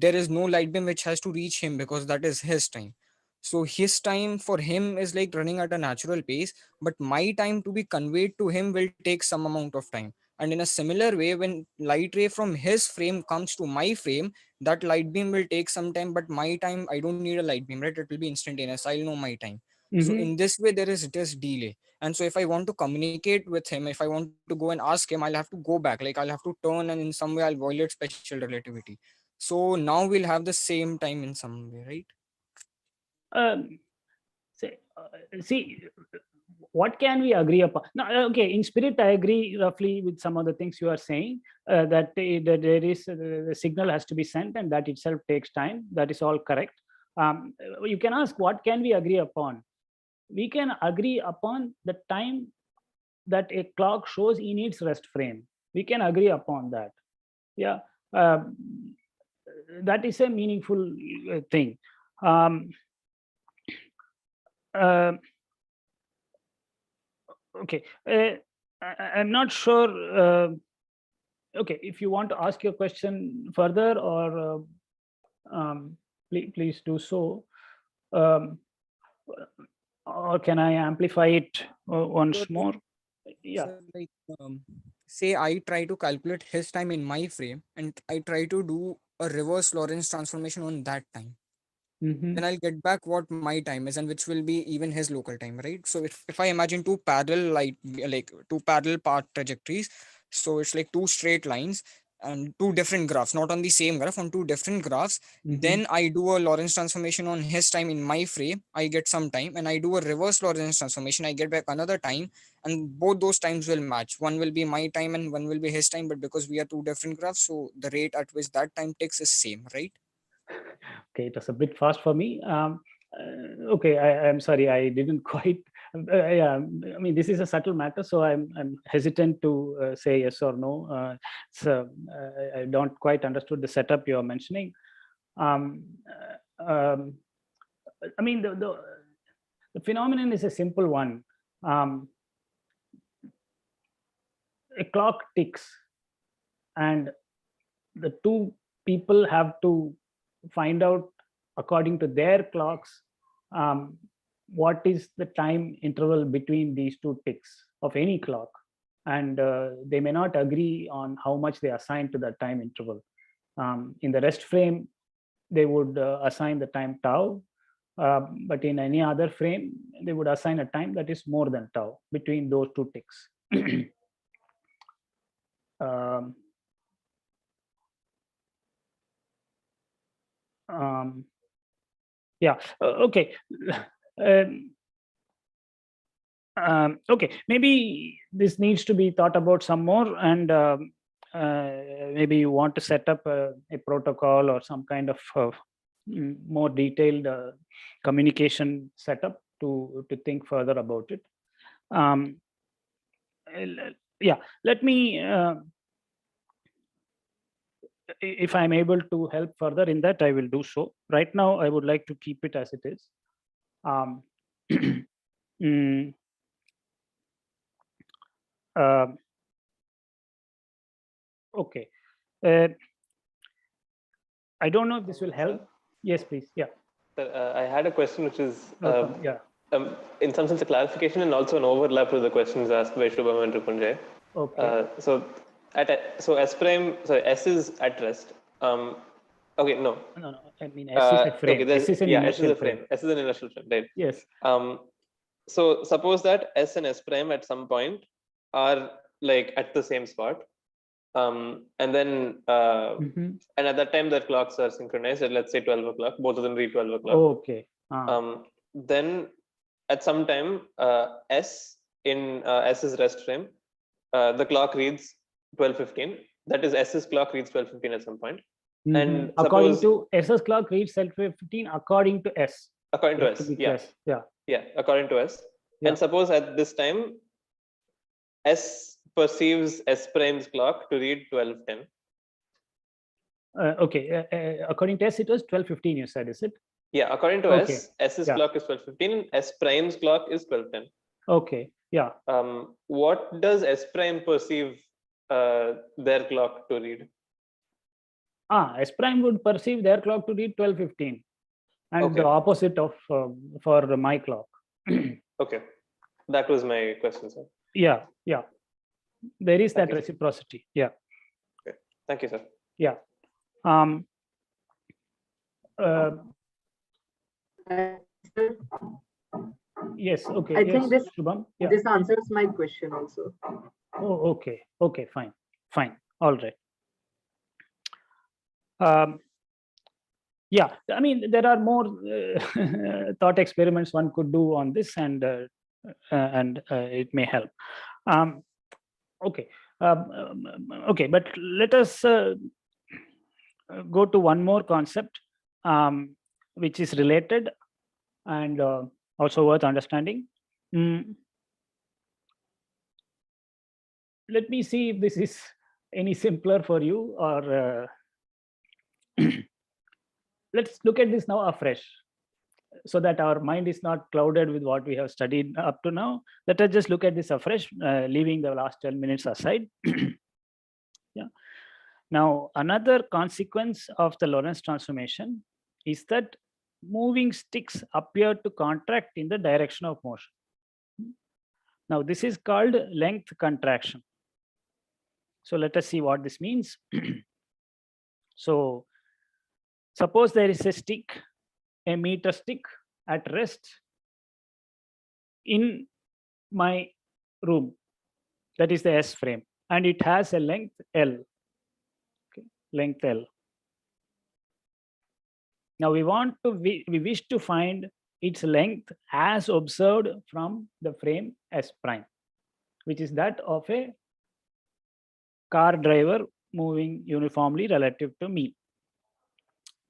Speaker 7: there is no light beam which has to reach him because that is his time. So his time for him is like running at a natural pace, but my time to be conveyed to him will take some amount of time. And in a similar way, when light ray from his frame comes to my frame, that light beam will take some time, but my time, I don't need a light beam, right? It will be instantaneous. I'll know my time. So
Speaker 1: Mhm.
Speaker 7: in this way, there is this delay. And so if I want to communicate with him, if I want to go and ask him, I'll have to go back. Like I'll have to turn, and in some way I'll violate special relativity. So now we'll have the same time in some way, right?
Speaker 1: Um, see, what can we agree upon? No, okay, in spirit, I agree roughly with some of the things you are saying, that there is the signal has to be sent, and that itself takes time. That is all correct. You can ask, what can we agree upon? We can agree upon the time that a clock shows in its rest frame. We can agree upon that. Yeah, that is a meaningful thing. Okay, I'm not sure. Okay, if you want to ask your question further, or please do so. Or can I amplify it once
Speaker 7: Sure,
Speaker 1: more? Yeah.
Speaker 7: So like say I try to calculate his time in my frame and I try to do a reverse Lorentz transformation on that time.
Speaker 1: Mhm.
Speaker 7: Then I'll get back what my time is and which will be even his local time, right? So if I imagine two parallel like two parallel path trajectories, so it's like two straight lines and two different graphs, not on the same graph, on two different graphs.
Speaker 1: Mhm.
Speaker 7: Then I do a Lorentz transformation on his time in my frame, I get some time, and I do a reverse Lorentz transformation, I get back another time, and both those times will match. One will be my time and one will be his time, but because we are two different graphs, so the rate at which that time takes is same, right?
Speaker 1: Okay, it was a bit fast for me. Okay, I'm sorry, I didn't quite. Yeah, I mean, this is a subtle matter, so I'm hesitant to say yes or no. So I don't quite understood the setup you are mentioning. Um, I mean, the phenomenon is a simple one. A clock ticks, and the two people have to find out, according to their clocks, what is the time interval between these two ticks of any clock. And they may not agree on how much they assign to that time interval. In the rest frame, they would assign the time tau. But in any other frame, they would assign a time that is more than tau between those two ticks. Yeah, okay. Okay, maybe this needs to be thought about some more, and maybe you want to set up a protocol or some kind of more detailed communication setup to think further about it. Yeah, let me, if I'm able to help further in that, I will do so. Right now, I would like to keep it as it is. Okay. I don't know if this will help. Yes, please. Yeah.
Speaker 8: Sir, I had a question which is
Speaker 1: Yeah.
Speaker 8: in some sense a clarification and also an overlap with the questions asked by Shubham and Ripunjay.
Speaker 1: Okay.
Speaker 8: So S prime, sorry, S is at rest. Okay, no.
Speaker 1: No. I mean, S is a frame.
Speaker 8: Okay,
Speaker 1: S is an
Speaker 8: S is
Speaker 1: inertial
Speaker 8: a frame. S is an inertial frame, right?
Speaker 1: Yes.
Speaker 8: So suppose that S and S prime at some point are like at the same spot. And then and at that time the clocks are synchronized at, let's say, 12 o'clock, both of them read 12 o'clock.
Speaker 1: Okay.
Speaker 8: Then at some time S in S's rest frame, the clock reads 12:15. That is, S's clock reads 12:15 at some point. And
Speaker 1: according
Speaker 8: suppose,
Speaker 1: to S's clock reads 12:15 according to S.
Speaker 8: According to S, yeah, according to S.
Speaker 1: Yeah.
Speaker 8: And suppose at this time S perceives S prime's clock to read 12:10.
Speaker 1: Okay. According to S, it was 12:15. You said, is it?
Speaker 8: Yeah, according to
Speaker 1: Okay.
Speaker 8: S, S's clock is 12:15. S prime's clock is 12:10.
Speaker 1: Okay. Yeah.
Speaker 8: What does S prime perceive their clock to read?
Speaker 1: S prime would perceive their clock to read 12:15, and
Speaker 8: Okay.
Speaker 1: the opposite of for my clock.
Speaker 8: Okay, that was my question, sir.
Speaker 1: Yeah. There is
Speaker 8: Thank
Speaker 1: that
Speaker 8: you, sir.
Speaker 1: reciprocity. Yeah.
Speaker 8: Okay. Thank you, sir.
Speaker 1: Yeah. Yes. Okay.
Speaker 6: I
Speaker 1: yes,
Speaker 6: think this
Speaker 1: Shubham. Yeah.
Speaker 6: this answers my question also.
Speaker 1: Oh, okay. Okay. Fine. All right. Yeah. I mean, there are more thought experiments one could do on this, and it may help. Okay. Okay. But let us go to one more concept, which is related and also worth understanding. Let me see if this is any simpler for you, or let's look at this now afresh, so that our mind is not clouded with what we have studied up to now. Let us just look at this afresh, leaving the last 12 minutes aside. Yeah. Now, another consequence of the Lorentz transformation is that moving sticks appear to contract in the direction of motion. Now, this is called length contraction. So let us see what this means. So suppose there is a stick, a meter stick at rest in my room. That is the S frame, and it has a length L. Okay, length L. Now we wish to find its length as observed from the frame S prime, which is that of a car driver moving uniformly relative to me.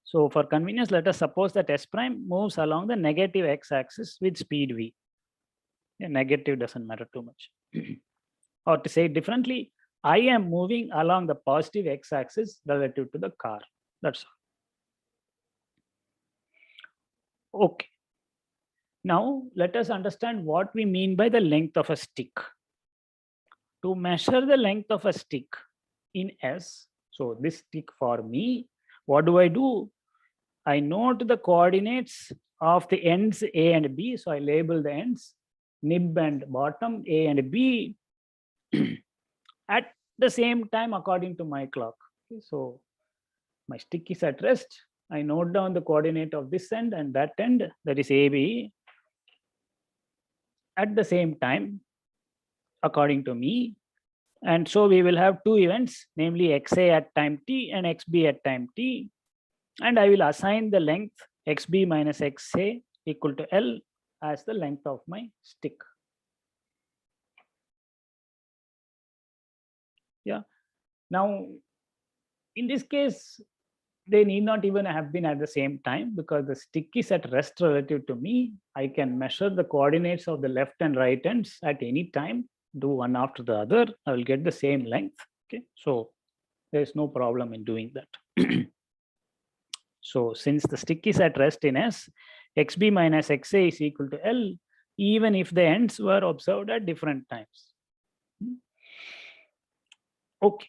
Speaker 1: So for convenience, let us suppose that S prime moves along the negative x-axis with speed v. Yeah, negative doesn't matter too much. Or to say it differently, I am moving along the positive x-axis relative to the car. That's all. Okay. Now let us understand what we mean by the length of a stick. To measure the length of a stick in S, so this stick for me, what do? I note the coordinates of the ends A and B. So I label the ends nib and bottom A and B at the same time according to my clock. Okay, so my stick is at rest. I note down the coordinate of this end and that end, that is AB, at the same time, according to me. And so we will have two events, namely XA at time t and XB at time t. And I will assign the length XB minus XA equal to L as the length of my stick. Yeah. Now, in this case, they need not even have been at the same time because the stick is at rest relative to me. I can measure the coordinates of the left and right ends at any time, do one after the other. I will get the same length. Okay, so there is no problem in doing that. So since the stick is at rest in S, XB minus XA is equal to L, even if the ends were observed at different times. Okay.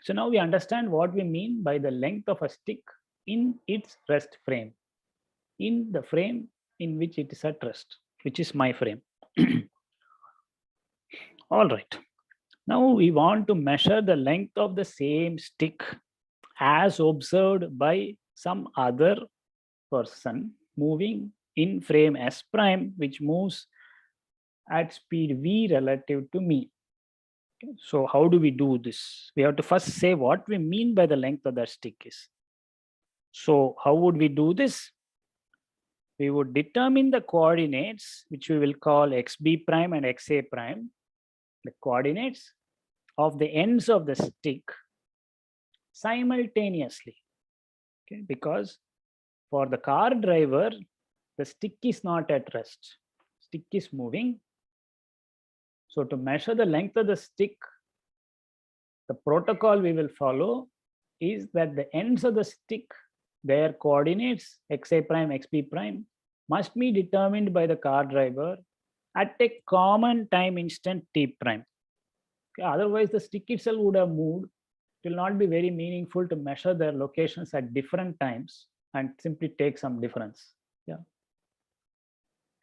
Speaker 1: So now we understand what we mean by the length of a stick in its rest frame, in the frame in which it is at rest, which is my frame. All right. Now we want to measure the length of the same stick as observed by some other person moving in frame S prime, which moves at speed v relative to me. So how do we do this? We have to first say what we mean by the length of that stick is. So how would we do this? We would determine the coordinates, which we will call xb prime and xa prime, the coordinates of the ends of the stick simultaneously. Okay, because for the car driver, the stick is not at rest. Stick is moving. So to measure the length of the stick, the protocol we will follow is that the ends of the stick, their coordinates xa prime, xb prime, must be determined by the car driver at a common time instant t prime. Okay, otherwise, the stick itself would have moved. It will not be very meaningful to measure their locations at different times and simply take some difference. Yeah.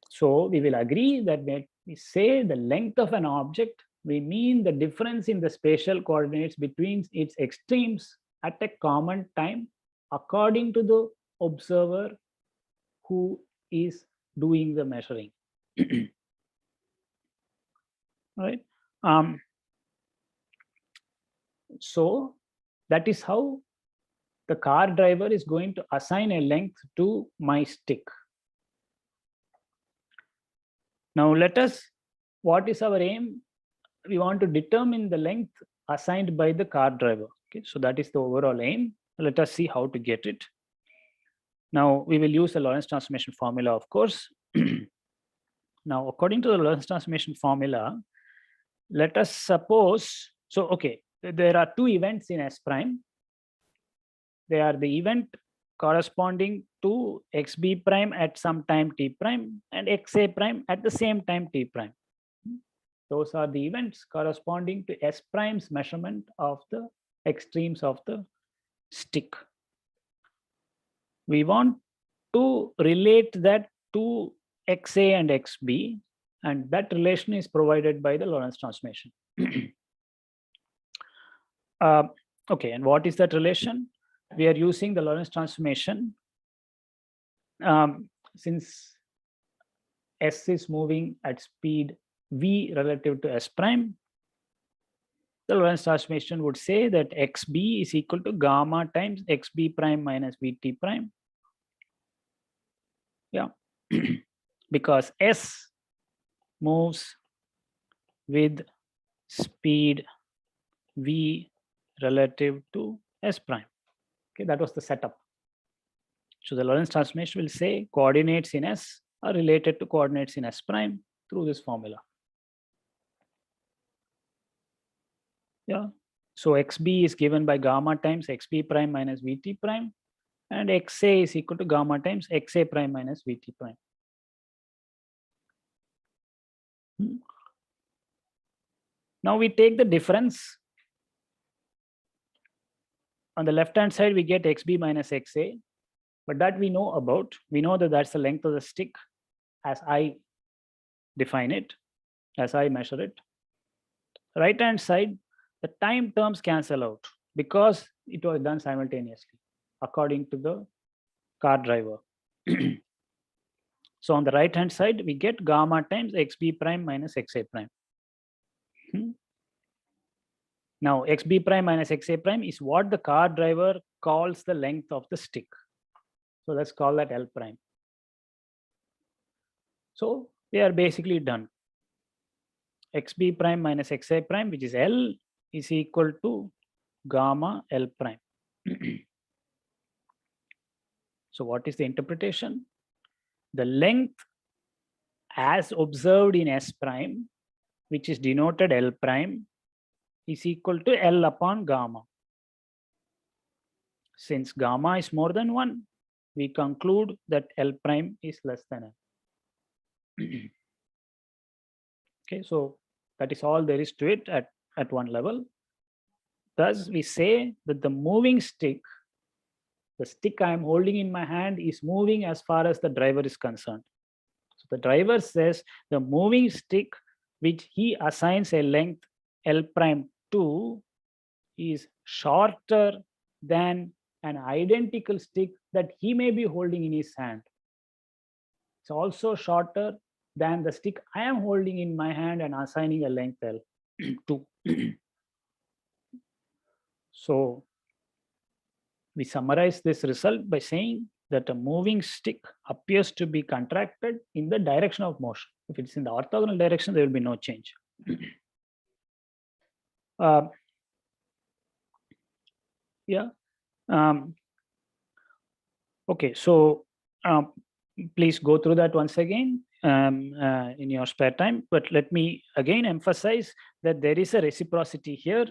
Speaker 1: So we will agree that when we say the length of an object, we mean the difference in the spatial coordinates between its extremes at a common time according to the observer who is doing the measuring. Right. So that is how the car driver is going to assign a length to my stick. Now let us, what is our aim? We want to determine the length assigned by the car driver. Okay, so that is the overall aim. Let us see how to get it. Now we will use the Lorentz transformation formula, of course. Now, according to the Lorentz transformation formula, let us suppose, so okay, there are two events in S prime. They are the event corresponding to xb prime at some time t prime and xa prime at the same time t prime. Those are the events corresponding to S prime's measurement of the extremes of the stick. We want to relate that to xa and xb, and that relation is provided by the Lorentz transformation. Okay, and what is that relation? We are using the Lorentz transformation. Since S is moving at speed v relative to S prime, the Lorentz transformation would say that xb is equal to gamma times xb prime minus vt prime. Yeah, because S moves with speed v relative to S prime. Okay, that was the setup. So the Lorentz transformation will say coordinates in S are related to coordinates in S prime through this formula. Yeah. So xb is given by gamma times xb prime minus vt prime, and xa is equal to gamma times xa prime minus vt prime. Now we take the difference. On the left hand side, we get xb minus xa, but that we know about. We know that that's the length of the stick as I define it, as I measure it. Right hand side, the time terms cancel out because it was done simultaneously according to the car driver. So on the right hand side, we get gamma times xb prime minus xa prime. Now xb prime minus xa prime is what the car driver calls the length of the stick. So let's call that L prime. So we are basically done. Xb prime minus xa prime, which is L, is equal to gamma L prime. So what is the interpretation? The length as observed in S prime, which is denoted L prime, is equal to L upon gamma. Since gamma is more than 1, we conclude that L prime is less than L. Okay, so that is all there is to it at one level. Thus, we say that the moving stick, the stick I am holding in my hand, is moving as far as the driver is concerned. So the driver says the moving stick, which he assigns a length L prime to, is shorter than an identical stick that he may be holding in his hand. It's also shorter than the stick I am holding in my hand and assigning a length L to. So we summarize this result by saying that a moving stick appears to be contracted in the direction of motion. If it's in the orthogonal direction, there will be no change. Okay, so please go through that once again in your spare time. But let me again emphasize that there is a reciprocity here.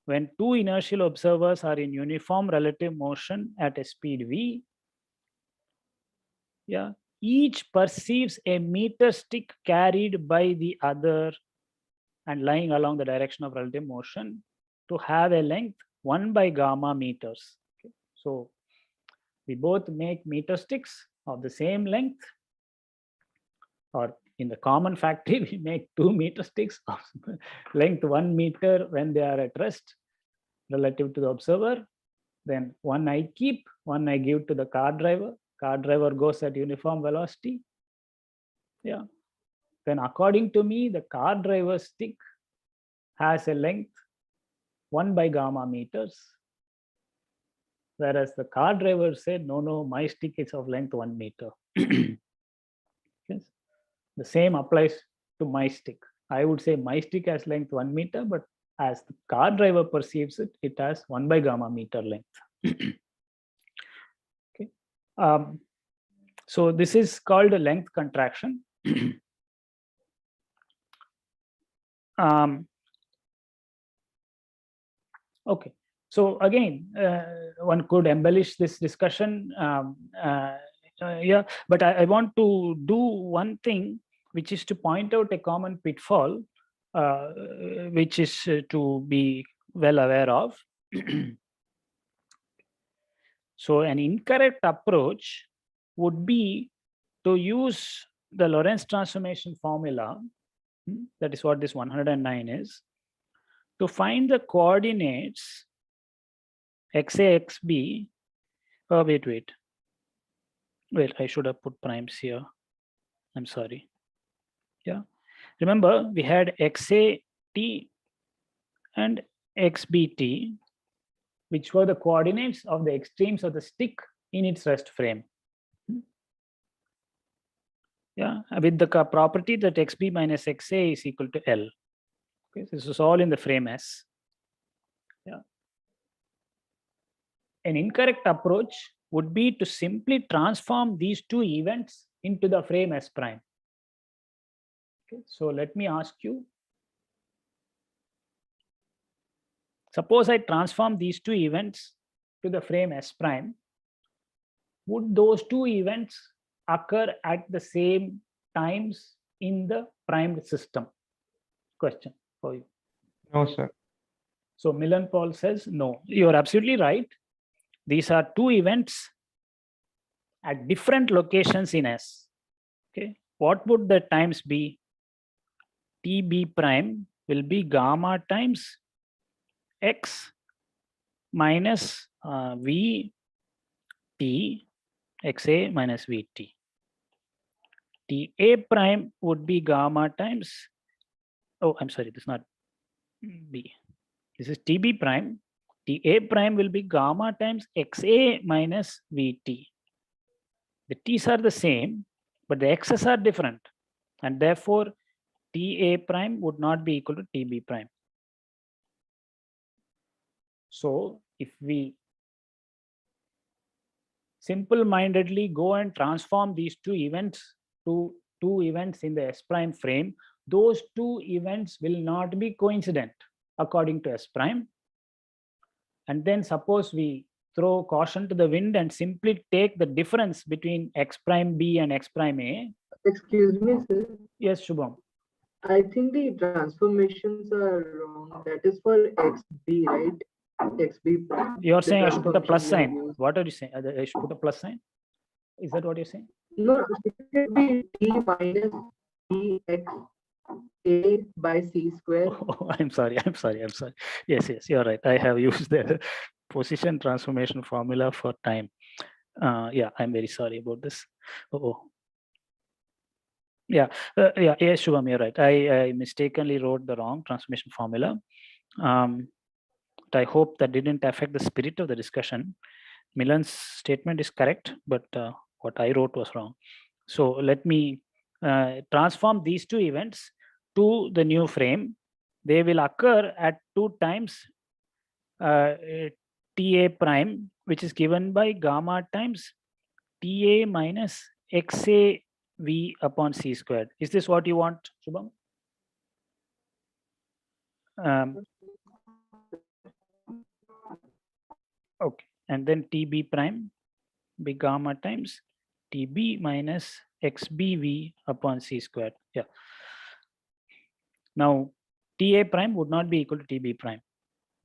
Speaker 1: When two inertial observers are in uniform relative motion at a speed v, each perceives a meter stick carried by the other and lying along the direction of relative motion to have a length 1 by gamma meters. Okay. So we both make meter sticks of the same length, or in the common factory, we make 2 meter sticks of length 1 meter when they are at rest relative to the observer. Then one I keep, one I give to the car driver. Car driver goes at uniform velocity. Then according to me, the car driver's stick has a length 1 by gamma meters. Whereas the car driver said, no, my stick is of length 1 meter. Yes. The same applies to my stick. I would say my stick has length 1 meter, but as the car driver perceives it, it has 1 by gamma meter length. Okay. So this is called a length contraction. Okay. So again, one could embellish this discussion. But I want to do one thing, which is to point out a common pitfall, which is to be well aware of. So an incorrect approach would be to use the Lorentz transformation formula, that is what this 109 is, to find the coordinates xa, xb. Oh, wait, I should have put primes here. I'm sorry. Remember, we had xat and xbt, which were the coordinates of the extremes of the stick in its rest frame. With the property that xb minus xa is equal to L. Okay, this is all in the frame S. An incorrect approach would be to simply transform these two events into the frame S prime. Okay, so let me ask you, suppose I transform these two events to the frame S prime, would those two events occur at the same times in the primed system? Question for you.
Speaker 2: No, sir.
Speaker 1: So Millen-Paul says no. You're absolutely right. These are two events at different locations in S. Okay, what would the times be? TB prime will be gamma times x minus v t xa minus vt. Ta prime would be gamma times, oh, I'm sorry, this is not b. This is tb prime. Ta prime will be gamma times xa minus vt. The t's are the same, but the x's are different. And therefore, Ta prime would not be equal to Tb prime. So if we simple-mindedly go and transform these two events to two events in the S prime frame, those two events will not be coincident according to S prime. And then suppose we throw caution to the wind and simply take the difference between X prime B and X prime A.
Speaker 6: Excuse me, sir.
Speaker 1: Yes, Shubham.
Speaker 6: I think the transformations are wrong. That is for XB, right? XB prime.
Speaker 1: You're
Speaker 6: The
Speaker 1: saying I should put a plus
Speaker 6: transformation you
Speaker 1: sign.
Speaker 6: have used.
Speaker 1: What are you saying? I should put a plus sign? Is that what you're saying?
Speaker 6: No, it should be T minus Dx A by C square.
Speaker 1: Oh, I'm sorry. Yes, you're right. I have used the position transformation formula for time. Yeah, I'm very sorry about this. Yeah, yes, Shubham, you're right. I mistakenly wrote the wrong transformation formula. But I hope that didn't affect the spirit of the discussion. Milan's statement is correct, but what I wrote was wrong. So let me transform these two events to the new frame. They will occur at 2 times Ta prime, which is given by gamma times Ta minus Xa V upon C squared. Is this what you want, Shubham? Okay, and then Tb prime be gamma times Tb minus Xbv upon C squared. Yeah. Now, Ta prime would not be equal to Tb prime.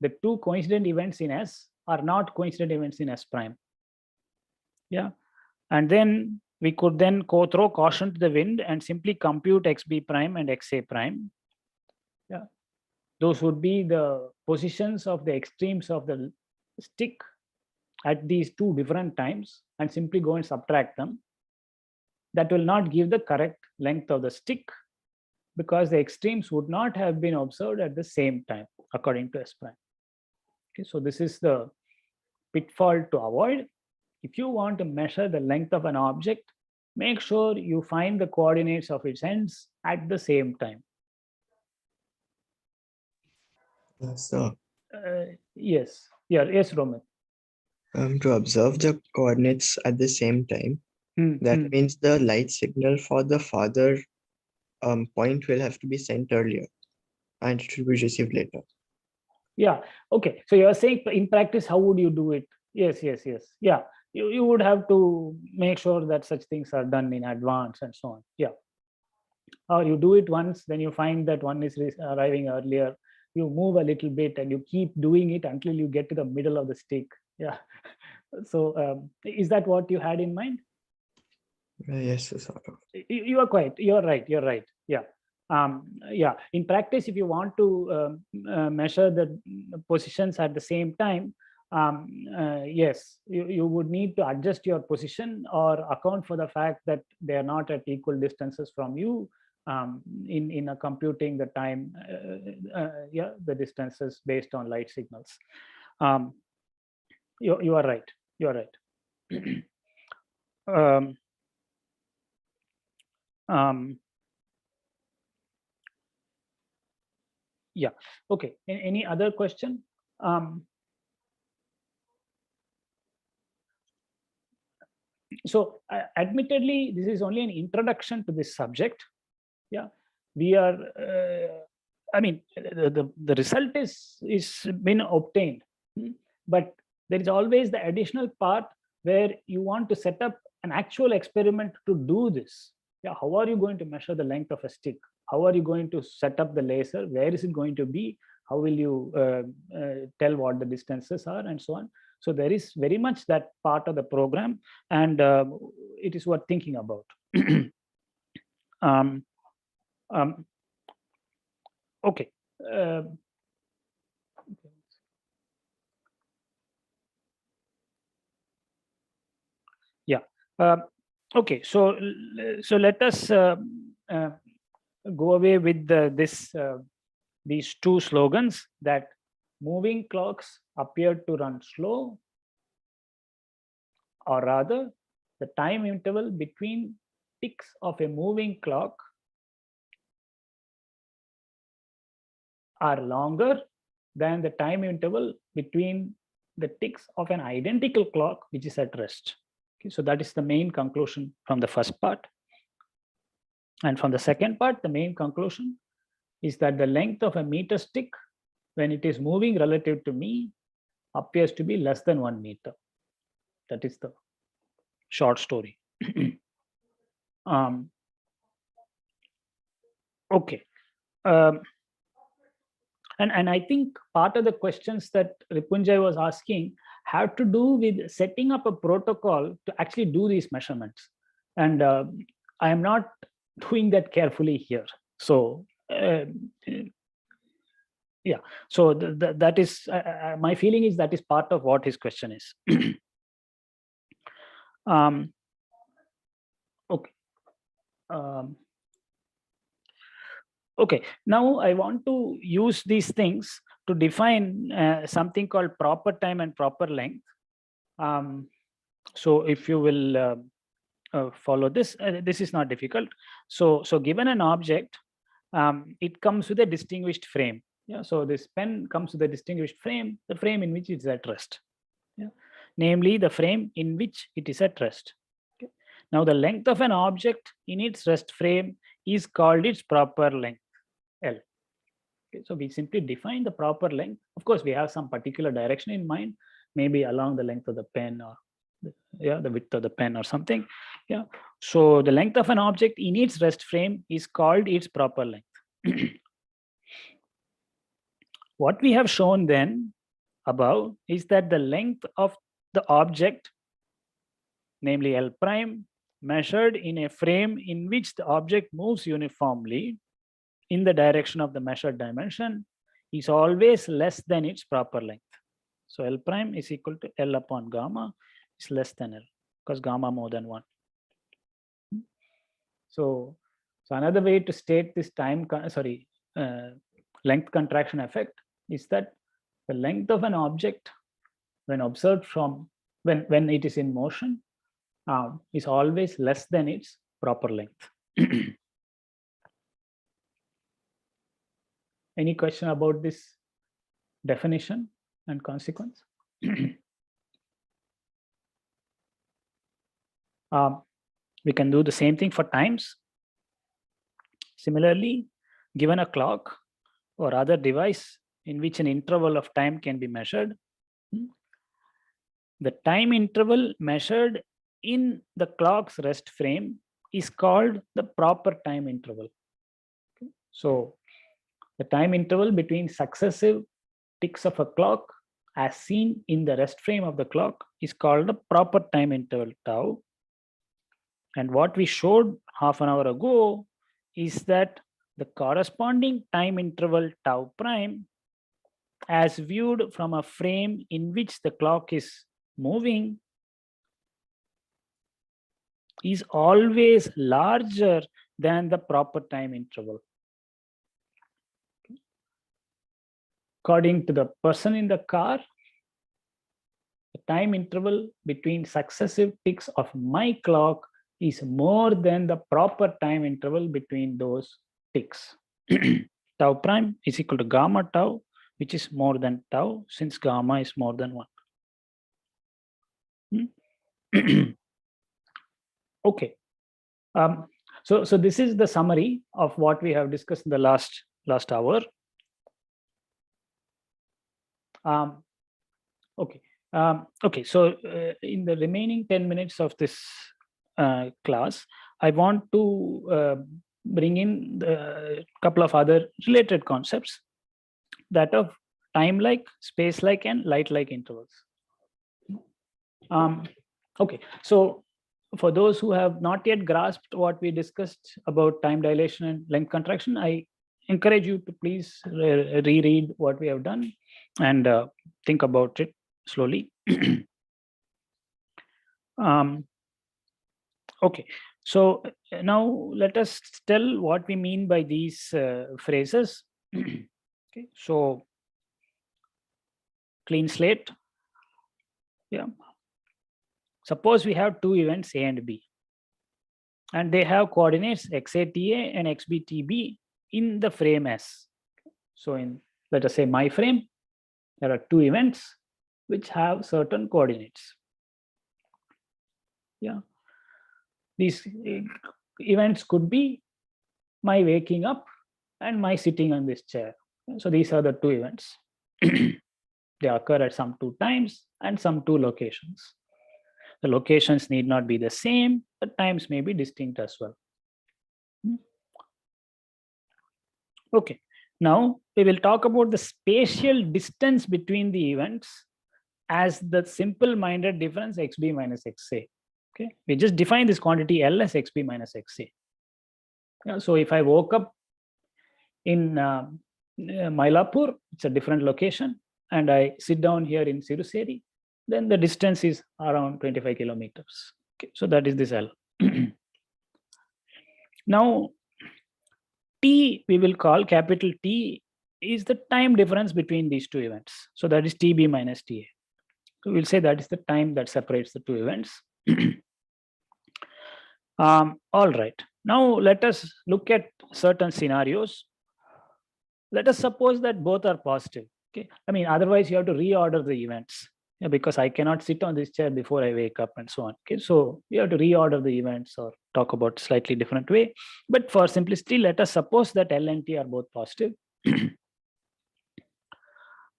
Speaker 1: The two coincident events in S are not coincident events in S prime. Yeah. And then we could then go throw caution to the wind and simply compute Xb prime and Xa prime. Yeah. Those would be the positions of the extremes of the stick at these two different times and simply go and subtract them. That will not give the correct length of the stick because the extremes would not have been observed at the same time according to S prime. Okay, so this is the pitfall to avoid. If you want to measure the length of an object, make sure you find the coordinates of its ends at the same time.
Speaker 4: So,
Speaker 1: yes, Romit.
Speaker 4: to observe the coordinates at the same time, that means the light signal for the farther point will have to be sent earlier and it will be received later.
Speaker 1: Yeah, okay. So you're saying in practice, how would you do it? Yes. Yeah, you would have to make sure that such things are done in advance and so on. Yeah. Or you do it once, then you find that one is arriving earlier. You move a little bit and you keep doing it until you get to the middle of the stick. Yeah. So is that what you had in mind?
Speaker 4: Yes, sort of.
Speaker 1: You're right. Yeah. Yeah. In practice, if you want to measure the positions at the same time, yes, you would need to adjust your position or account for the fact that they are not at equal distances from you in computing the time, the distances based on light signals. You are right. Yeah. Okay. Any other question? So admittedly, this is only an introduction to this subject. Yeah, we are. I mean, the result is been obtained, but there is always the additional part where you want to set up an actual experiment to do this. Yeah, how are you going to measure the length of a stick? How are you going to set up the laser? Where is it going to be? How will you tell what the distances are and so on? So there is very much that part of the program, and it is worth thinking about. Okay. Yeah. Okay, so let us go away with these two slogans, that moving clocks appear to run slow, or rather the time interval between ticks of a moving clock are longer than the time interval between the ticks of an identical clock which is at rest. Okay, so that is the main conclusion from the first part. And from the second part, the main conclusion is that the length of a meter stick when it is moving relative to me appears to be less than 1 meter. That is the short story. Okay. And I think part of the questions that Ripunjay was asking have to do with setting up a protocol to actually do these measurements. And I am not doing that carefully here. So yeah, so that is, my feeling is that is part of what his question is. Okay. Okay, now I want to use these things to define something called proper time and proper length. So if you will follow this, this is not difficult. So given an object, it comes with a distinguished frame. Yeah, so this pen comes with a distinguished frame, the frame in which it is at rest. Yeah, namely the frame in which it is at rest. Okay. Now the length of an object in its rest frame is called its proper length, L. Okay, so we simply define the proper length. Of course, we have some particular direction in mind, maybe along the length of the pen, or the width of the pen or something. Yeah. So the length of an object in its rest frame is called its proper length. What we have shown then above is that the length of the object, namely L prime, measured in a frame in which the object moves uniformly in the direction of the measured dimension, is always less than its proper length. So L prime is equal to L upon gamma is less than L, because gamma more than 1. So another way to state this length contraction effect is that the length of an object when observed from when it is in motion is always less than its proper length. Any question about this definition and consequence? We can do the same thing for times. Similarly, given a clock or other device in which an interval of time can be measured, the time interval measured in the clock's rest frame is called the proper time interval. Okay. So the time interval between successive ticks of a clock as seen in the rest frame of the clock is called the proper time interval tau. And what we showed half an hour ago is that the corresponding time interval tau prime, as viewed from a frame in which the clock is moving, is always larger than the proper time interval. According to the person in the car, the time interval between successive ticks of my clock is more than the proper time interval between those ticks. Tau prime is equal to gamma tau, which is more than tau, since gamma is more than 1. Okay. So this is the summary of what we have discussed in the last hour. Okay. Okay. So in the remaining 10 minutes of this class, I want to bring in a couple of other related concepts, that of time-like, space-like, and light-like intervals. Okay, so for those who have not yet grasped what we discussed about time dilation and length contraction, I encourage you to please reread what we have done and think about it slowly. Okay, so now let us tell what we mean by these phrases. Okay, so clean slate. Yeah. Suppose we have two events A and B, and they have coordinates XATA and XBTB in the frame S. So in, let us say, my frame, there are two events which have certain coordinates. Yeah. These events could be my waking up and my sitting on this chair. So these are the two events. They occur at some two times and some two locations. The locations need not be the same, the times may be distinct as well. Okay, now we will talk about the spatial distance between the events as the simple-minded difference xb minus xa. Okay, we just define this quantity L as xb minus xa. Yeah, so if I woke up in Mylapore, it's a different location, and I sit down here in Siruseri, then the distance is around 25 kilometers. Okay, so that is this L. Now, T we will call capital T is the time difference between these two events. So that is TB minus TA. So we'll say that is the time that separates the two events. All right. Now let us look at certain scenarios. Let us suppose that both are positive. Okay. I mean, otherwise you have to reorder the events. Yeah, because I cannot sit on this chair before I wake up and so on. Okay, so you have to reorder the events or talk about slightly different way. But for simplicity, let us suppose that L and T are both positive.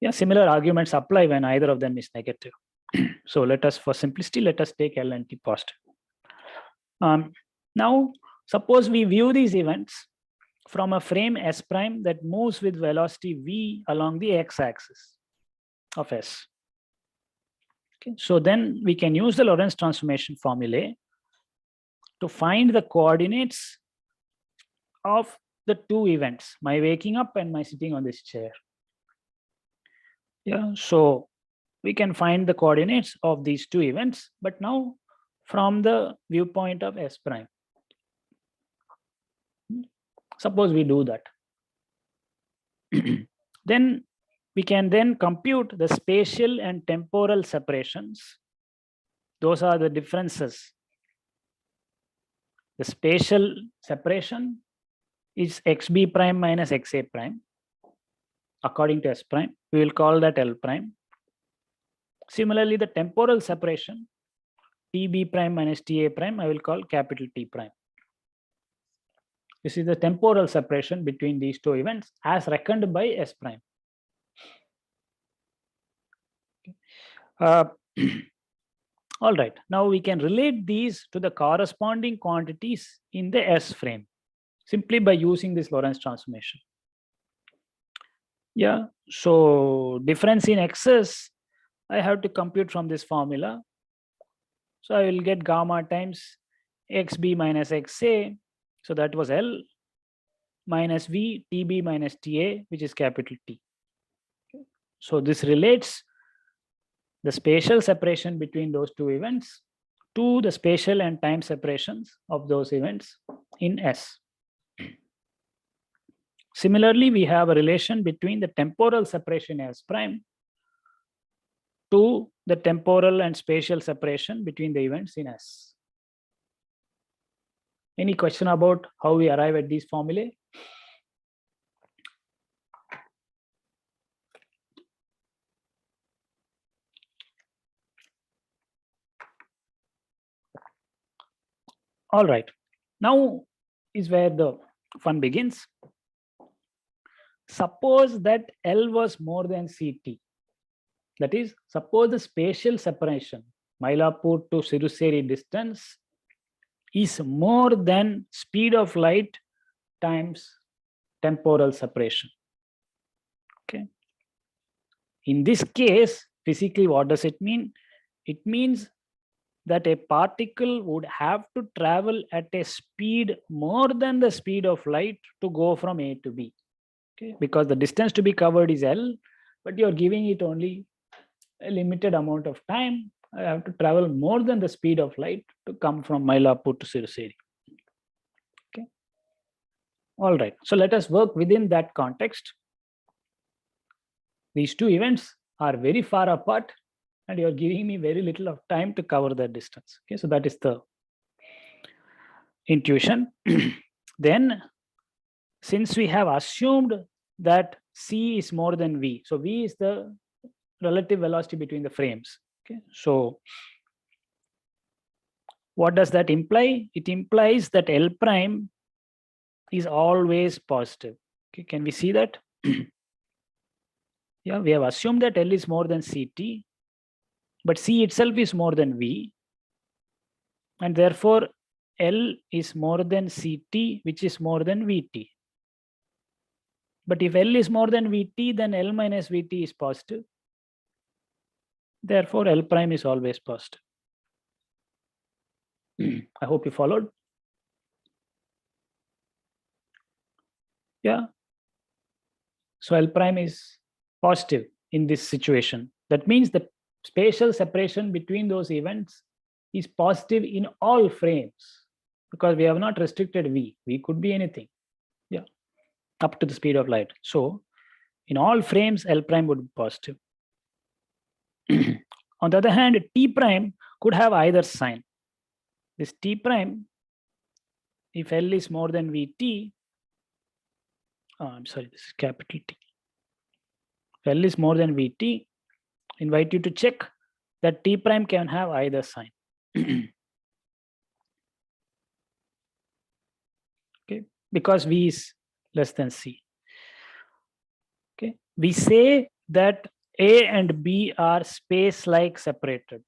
Speaker 1: Yeah, similar arguments apply when either of them is negative. So let us, for simplicity, let us take L and T positive. Now, suppose we view these events from a frame S prime that moves with velocity v along the x-axis of S. Okay, so then we can use the Lorentz transformation formulae to find the coordinates of the two events, my waking up and my sitting on this chair. Yeah, so we can find the coordinates of these two events, but now from the viewpoint of S prime. Suppose we do that. Then we can then compute the spatial and temporal separations. Those are the differences. The spatial separation is xb prime minus xa prime. According to S prime, we will call that L prime. Similarly, the temporal separation, TB prime minus TA prime, I will call capital T prime. This is the temporal separation between these two events as reckoned by S prime. All right, now we can relate these to the corresponding quantities in the S frame simply by using this Lorentz transformation. Yeah, so difference in X's, I have to compute from this formula. So I will get gamma times xb minus xa, so that was L, minus v TB minus TA, which is capital T. So this relates the spatial separation between those two events to the spatial and time separations of those events in S. Similarly, we have a relation between the temporal separation S prime to the temporal and spatial separation between the events in S. Any question about how we arrive at these formulae? All right, now is where the fun begins. Suppose that L was more than CT. That is, suppose the spatial separation, Mylapore to Siruseri distance, is more than speed of light times temporal separation. Okay. In this case, physically, what does it mean? It means that a particle would have to travel at a speed more than the speed of light to go from A to B. Okay, because the distance to be covered is L, but you're giving it only a limited amount of time I have to travel more than the speed of light to come from Mylapore to Siruseri. Okay. All right. So let us work within that context. These two events are very far apart, and you're giving me very little of time to cover that distance. Okay. So that is the intuition. Then, since we have assumed that C is more than V, so V is the relative velocity between the frames. Okay, so what does that imply? It implies that L prime is always positive. Okay, can we see that? Yeah, we have assumed that L is more than CT, but C itself is more than V, and therefore L is more than CT, which is more than VT. But if L is more than VT, then L minus VT is positive. Therefore, L prime is always positive. I hope you followed. Yeah. So L prime is positive in this situation. That means the spatial separation between those events is positive in all frames, because we have not restricted V. V could be anything. Yeah. Up to the speed of light. So in all frames, L prime would be positive. On the other hand, T prime could have either sign. This T prime, if L is more than VT, I'm sorry, this is capital T. If L is more than VT, invite you to check that T prime can have either sign. Okay, because V is less than C. Okay, we say that A and B are space-like separated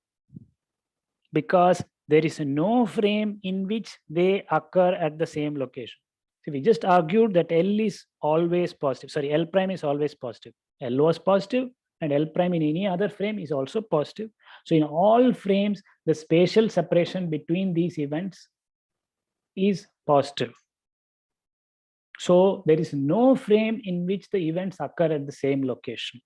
Speaker 1: because there is no frame in which they occur at the same location. So we just argued that L is always positive. Sorry, L prime is always positive. L was positive, and L prime in any other frame is also positive. So in all frames, the spatial separation between these events is positive. So there is no frame in which the events occur at the same location.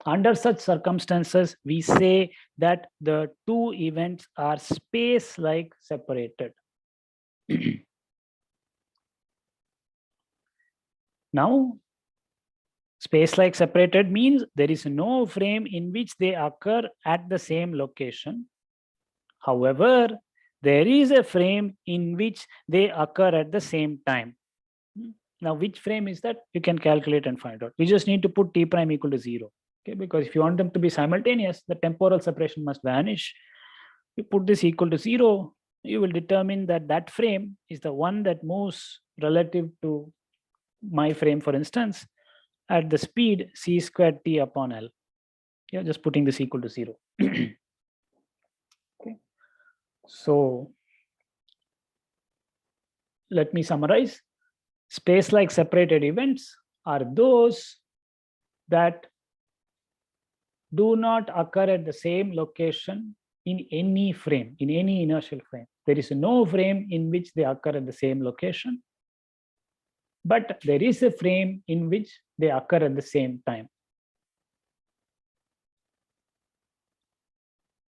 Speaker 1: Under such circumstances, we say that the two events are space-like separated. Now, space-like separated means there is no frame in which they occur at the same location. However, there is a frame in which they occur at the same time. Now, which frame is that? You can calculate and find out. We just need to put T prime equal to 0. Okay, because if you want them to be simultaneous, the temporal separation must vanish. You put this equal to 0, you will determine that that frame is the one that moves relative to my frame, for instance, at the speed c squared t upon L. Yeah, just putting this equal to 0. Okay. So let me summarize. Space-like separated events are those that do not occur at the same location in any frame, in any inertial frame. There is no frame in which they occur at the same location, but there is a frame in which they occur at the same time.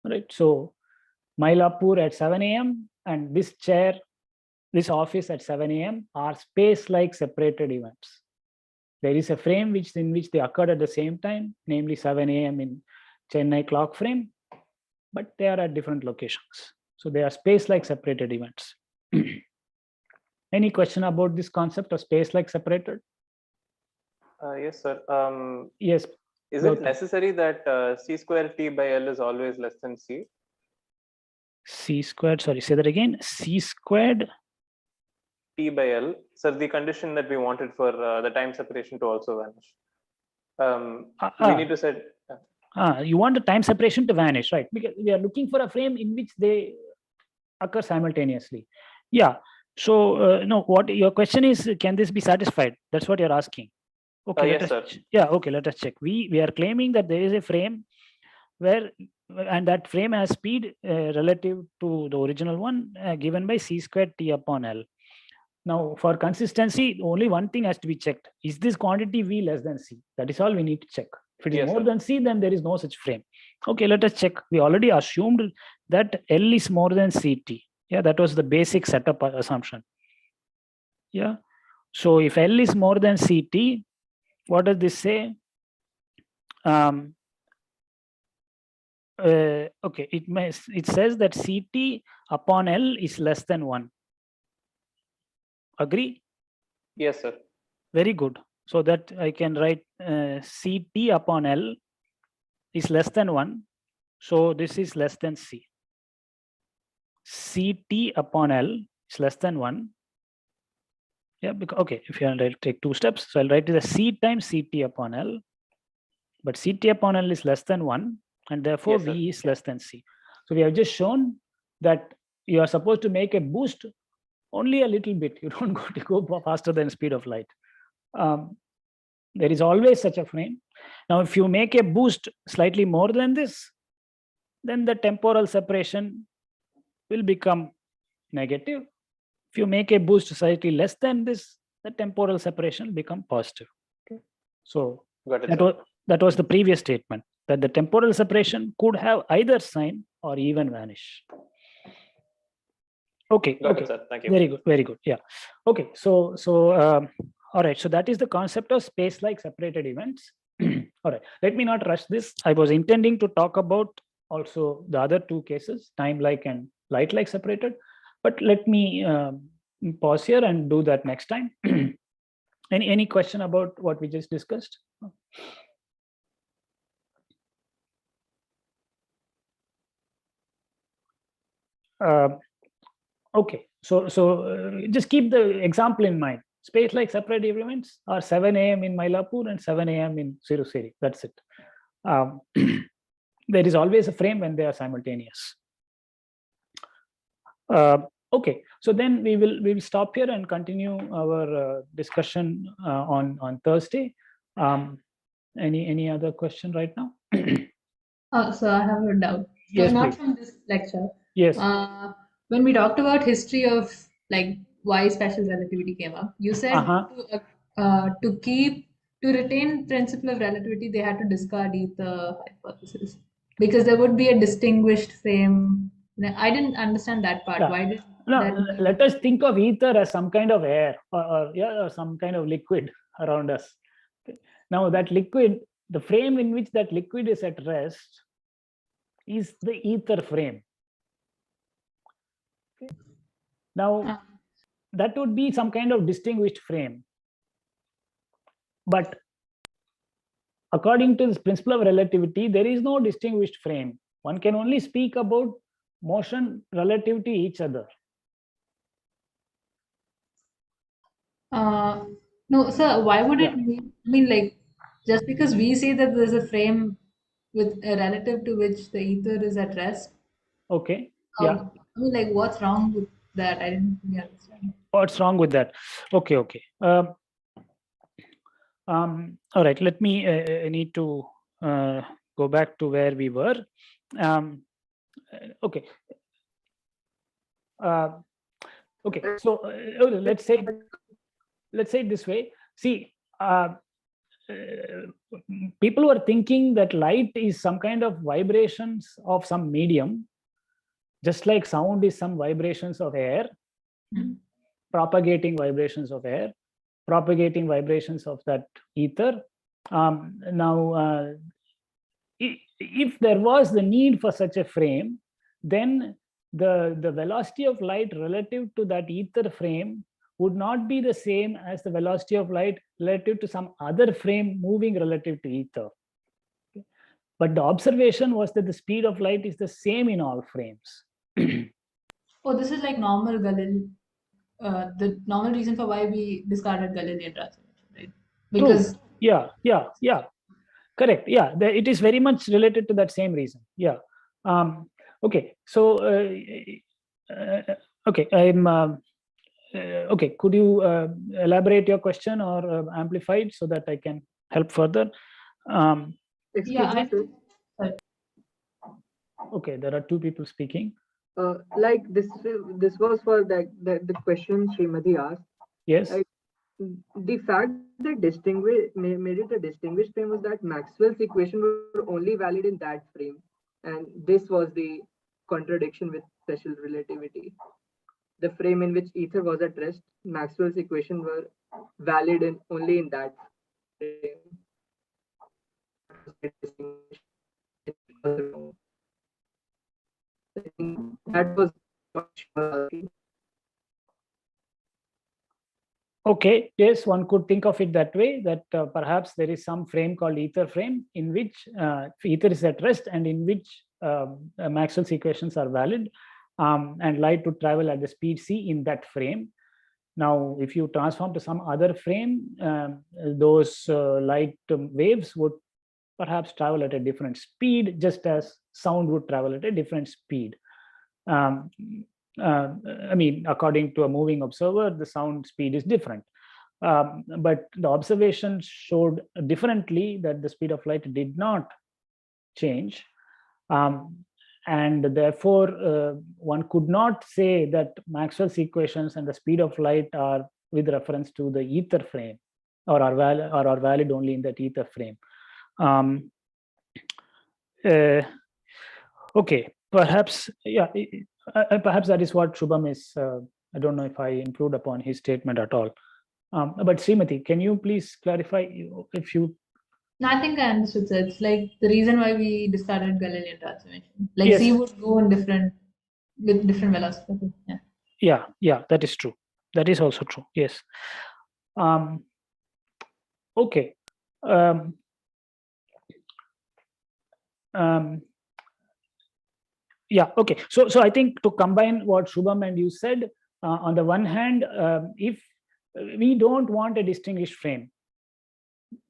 Speaker 1: Right. So Mylapore at 7 a.m. and this chair, this office at 7 a.m. are space-like separated events. There is a frame in which they occurred at the same time, namely 7 a.m. in Chennai clock frame, but they are at different locations. So they are space-like separated events. Any question about this concept of space-like separated?
Speaker 8: Yes, sir.
Speaker 1: Yes.
Speaker 8: Is it necessary that c square t by L is always less than c?
Speaker 1: C squared, sorry, say that again. C squared
Speaker 8: T by L. So the condition that we wanted for the time separation to also vanish. We need to set.
Speaker 1: You want the time separation to vanish, right? Because we are looking for a frame in which they occur simultaneously. Yeah. So no, what your question is, can this be satisfied? That's what you're asking. Okay.
Speaker 8: Yes, sir.
Speaker 1: Yeah. Okay. Let us check. We are claiming that there is a frame where, and that frame has speed relative to the original one given by c squared t upon L. Now, for consistency, only one thing has to be checked. Is this quantity V less than C? That is all we need to check. If it is more than C, then there is no such frame. Okay, let us check. We already assumed that L is more than CT. Yeah, that was the basic setup assumption. Yeah. So if L is more than CT, what does this say? Okay, it says that CT upon L is less than 1. Agree?
Speaker 8: Yes, sir.
Speaker 1: Very good. So that I can write CT upon L is less than 1. So this is less than C. CT upon L is less than 1. Yeah, because, okay, if you want to take 2 steps, so I'll write it as C times CT upon L. But CT upon L is less than 1, and therefore
Speaker 8: Yes, sir.
Speaker 1: V is less than C. So we have just shown that you are supposed to make a boost only a little bit. You don't go faster than speed of light. There is always such a frame. Now, if you make a boost slightly more than this, then the temporal separation will become negative. If you make a boost slightly less than this, the temporal separation will become positive. Okay. So
Speaker 8: Got it, sir.
Speaker 1: that was the previous statement, that the temporal separation could have either sign or even vanish. Okay.
Speaker 8: Got
Speaker 1: Okay.
Speaker 8: it, sir. Thank you.
Speaker 1: Very good. Very good. Yeah. Okay. So all right. So that is the concept of space-like separated events. All right. Let me not rush this. I was intending to talk about also the other 2 cases, time-like and light-like separated. But let me pause here and do that next time. Any question about what we just discussed? Okay, so just keep the example in mind. Space-like separated events are 7 a.m. in Mylapore and 7 a.m. in Siruseri. That's it. There is always a frame when they are simultaneous. Okay, so then we will stop here and continue our discussion on Thursday. Any other question right now?
Speaker 3: So I have a doubt.
Speaker 1: Yes,
Speaker 3: Not
Speaker 1: please.
Speaker 3: from this lecture.
Speaker 1: Yes.
Speaker 3: When we talked about history of like why special relativity came up, you said to retain principle of relativity, they had to discard ether hypothesis because there would be a distinguished frame. I didn't understand that part.
Speaker 1: Yeah.
Speaker 3: Why did
Speaker 1: No,
Speaker 3: that?
Speaker 1: let us think of ether as some kind of air or some kind of liquid around us. Now that liquid, the frame in which that liquid is at rest is the ether frame. Okay. Now that would be some kind of distinguished frame. But according to this principle of relativity, there is no distinguished frame. One can only speak about motion relative to each other.
Speaker 3: No, sir, why would it mean like just because we say that there's a frame with a relative to which the ether is at rest?
Speaker 1: Okay. Yeah.
Speaker 3: I mean, like, what's wrong with that? I didn't really understand.
Speaker 1: What's wrong with that? Okay. Okay. All right. Let me. I need to go back to where we were. Okay. Okay. So let's say it this way. See, people were thinking that light is some kind of vibrations of some medium, just like sound is some vibrations of air, propagating vibrations of air, propagating vibrations of that ether. Now, if there was the need for such a frame, then the velocity of light relative to that ether frame would not be the same as the velocity of light relative to some other frame moving relative to ether. But the observation was that the speed of light is the same in all frames.
Speaker 3: Oh, this is like normal Galilean. The normal reason for why we discarded Galilean transformation, right? Because
Speaker 1: true. Yeah. Correct. Yeah, it is very much related to that same reason. Yeah. Okay. So okay, I'm okay. Could you elaborate your question or amplify it so that I can help further?
Speaker 6: Excuse me, sir.
Speaker 1: Okay, there are 2 people speaking.
Speaker 6: Like this was for the question Srimati asked.
Speaker 1: Yes.
Speaker 6: The fact that made it a distinguished frame was that Maxwell's equation were only valid in that frame. and this was the contradiction with special relativity. The frame in which ether was at rest, Maxwell's equations were valid only in that frame. I think that was what she was asking.
Speaker 1: Okay, yes, one could think of it that way, that perhaps there is some frame called ether frame in which ether is at rest and in which Maxwell's equations are valid, and light would travel at the speed c in that frame. Now, if you transform to some other frame, those light waves would perhaps travel at a different speed, just as sound would travel at a different speed. I mean, according to a moving observer, the sound speed is different. But the observation showed differently that the speed of light did not change. And therefore, one could not say that Maxwell's equations and the speed of light are with reference to the ether frame, or are valid only in that ether frame. Okay, perhaps, yeah, perhaps that is what Shubham is. I don't know if I improved upon his statement at all. But Srimati, can you please clarify if you?
Speaker 3: No, I think I understood. So it's like the reason why we discarded Galilean transformation. Like
Speaker 1: Yes.
Speaker 3: C would go in with different velocity. Yeah.
Speaker 1: Yeah, that is true. That is also true. Yes. Okay. Yeah, okay. So I think to combine what Shubham and you said, on the one hand, if we don't want a distinguished frame,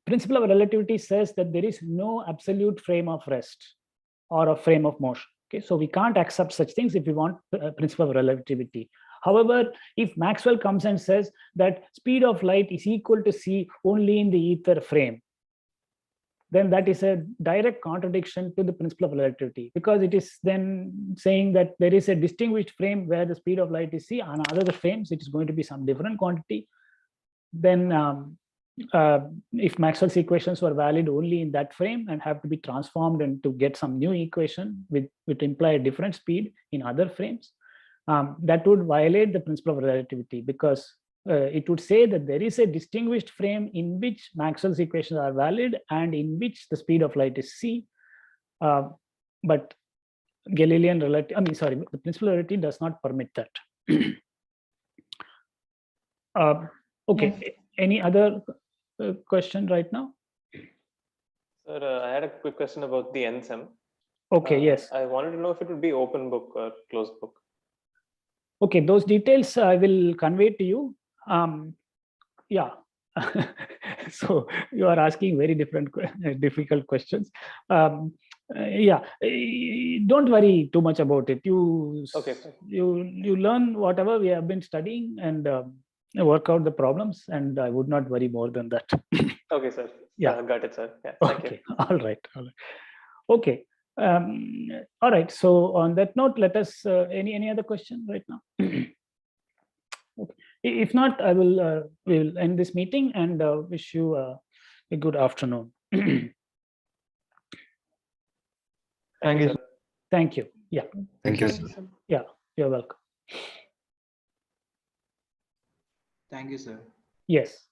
Speaker 1: principle of relativity says that there is no absolute frame of rest or a frame of motion. Okay, so we can't accept such things if we want principle of relativity. However, if Maxwell comes and says that speed of light is equal to c only in the ether frame, then that is a direct contradiction to the principle of relativity, because it is then saying that there is a distinguished frame where the speed of light is c, and other frames it is going to be some different quantity. Then if Maxwell's equations were valid only in that frame and have to be transformed and to get some new equation which imply a different speed in other frames, that would violate the principle of relativity, because it would say that there is a distinguished frame in which Maxwell's equations are valid and in which the speed of light is c. But Galilean relativity, the principle of relativity does not permit that. Okay,
Speaker 3: Yes.
Speaker 1: Any other question right now?
Speaker 8: Sir, I had a quick question about the NSEM.
Speaker 1: Okay, yes.
Speaker 8: I wanted to know if it would be open book or closed book.
Speaker 1: Okay, those details I will convey to you. Yeah. So you are asking very different, difficult questions. Yeah, don't worry too much about it. You learn whatever we have been studying and work out the problems, and I would not worry more than that.
Speaker 8: Okay, sir.
Speaker 1: Yeah,
Speaker 8: got it, sir. Yeah, thank you.
Speaker 1: All right. Okay. All right. So on that note, let us any other question right now? Okay. If not, I will we will end this meeting and wish you a good afternoon.
Speaker 2: Thank you.
Speaker 8: sir.
Speaker 1: Thank you. Yeah.
Speaker 5: Thank you,
Speaker 3: Thank
Speaker 5: sir.
Speaker 3: you, sir.
Speaker 1: Yeah. You're welcome.
Speaker 9: Thank you, sir.
Speaker 1: Yes.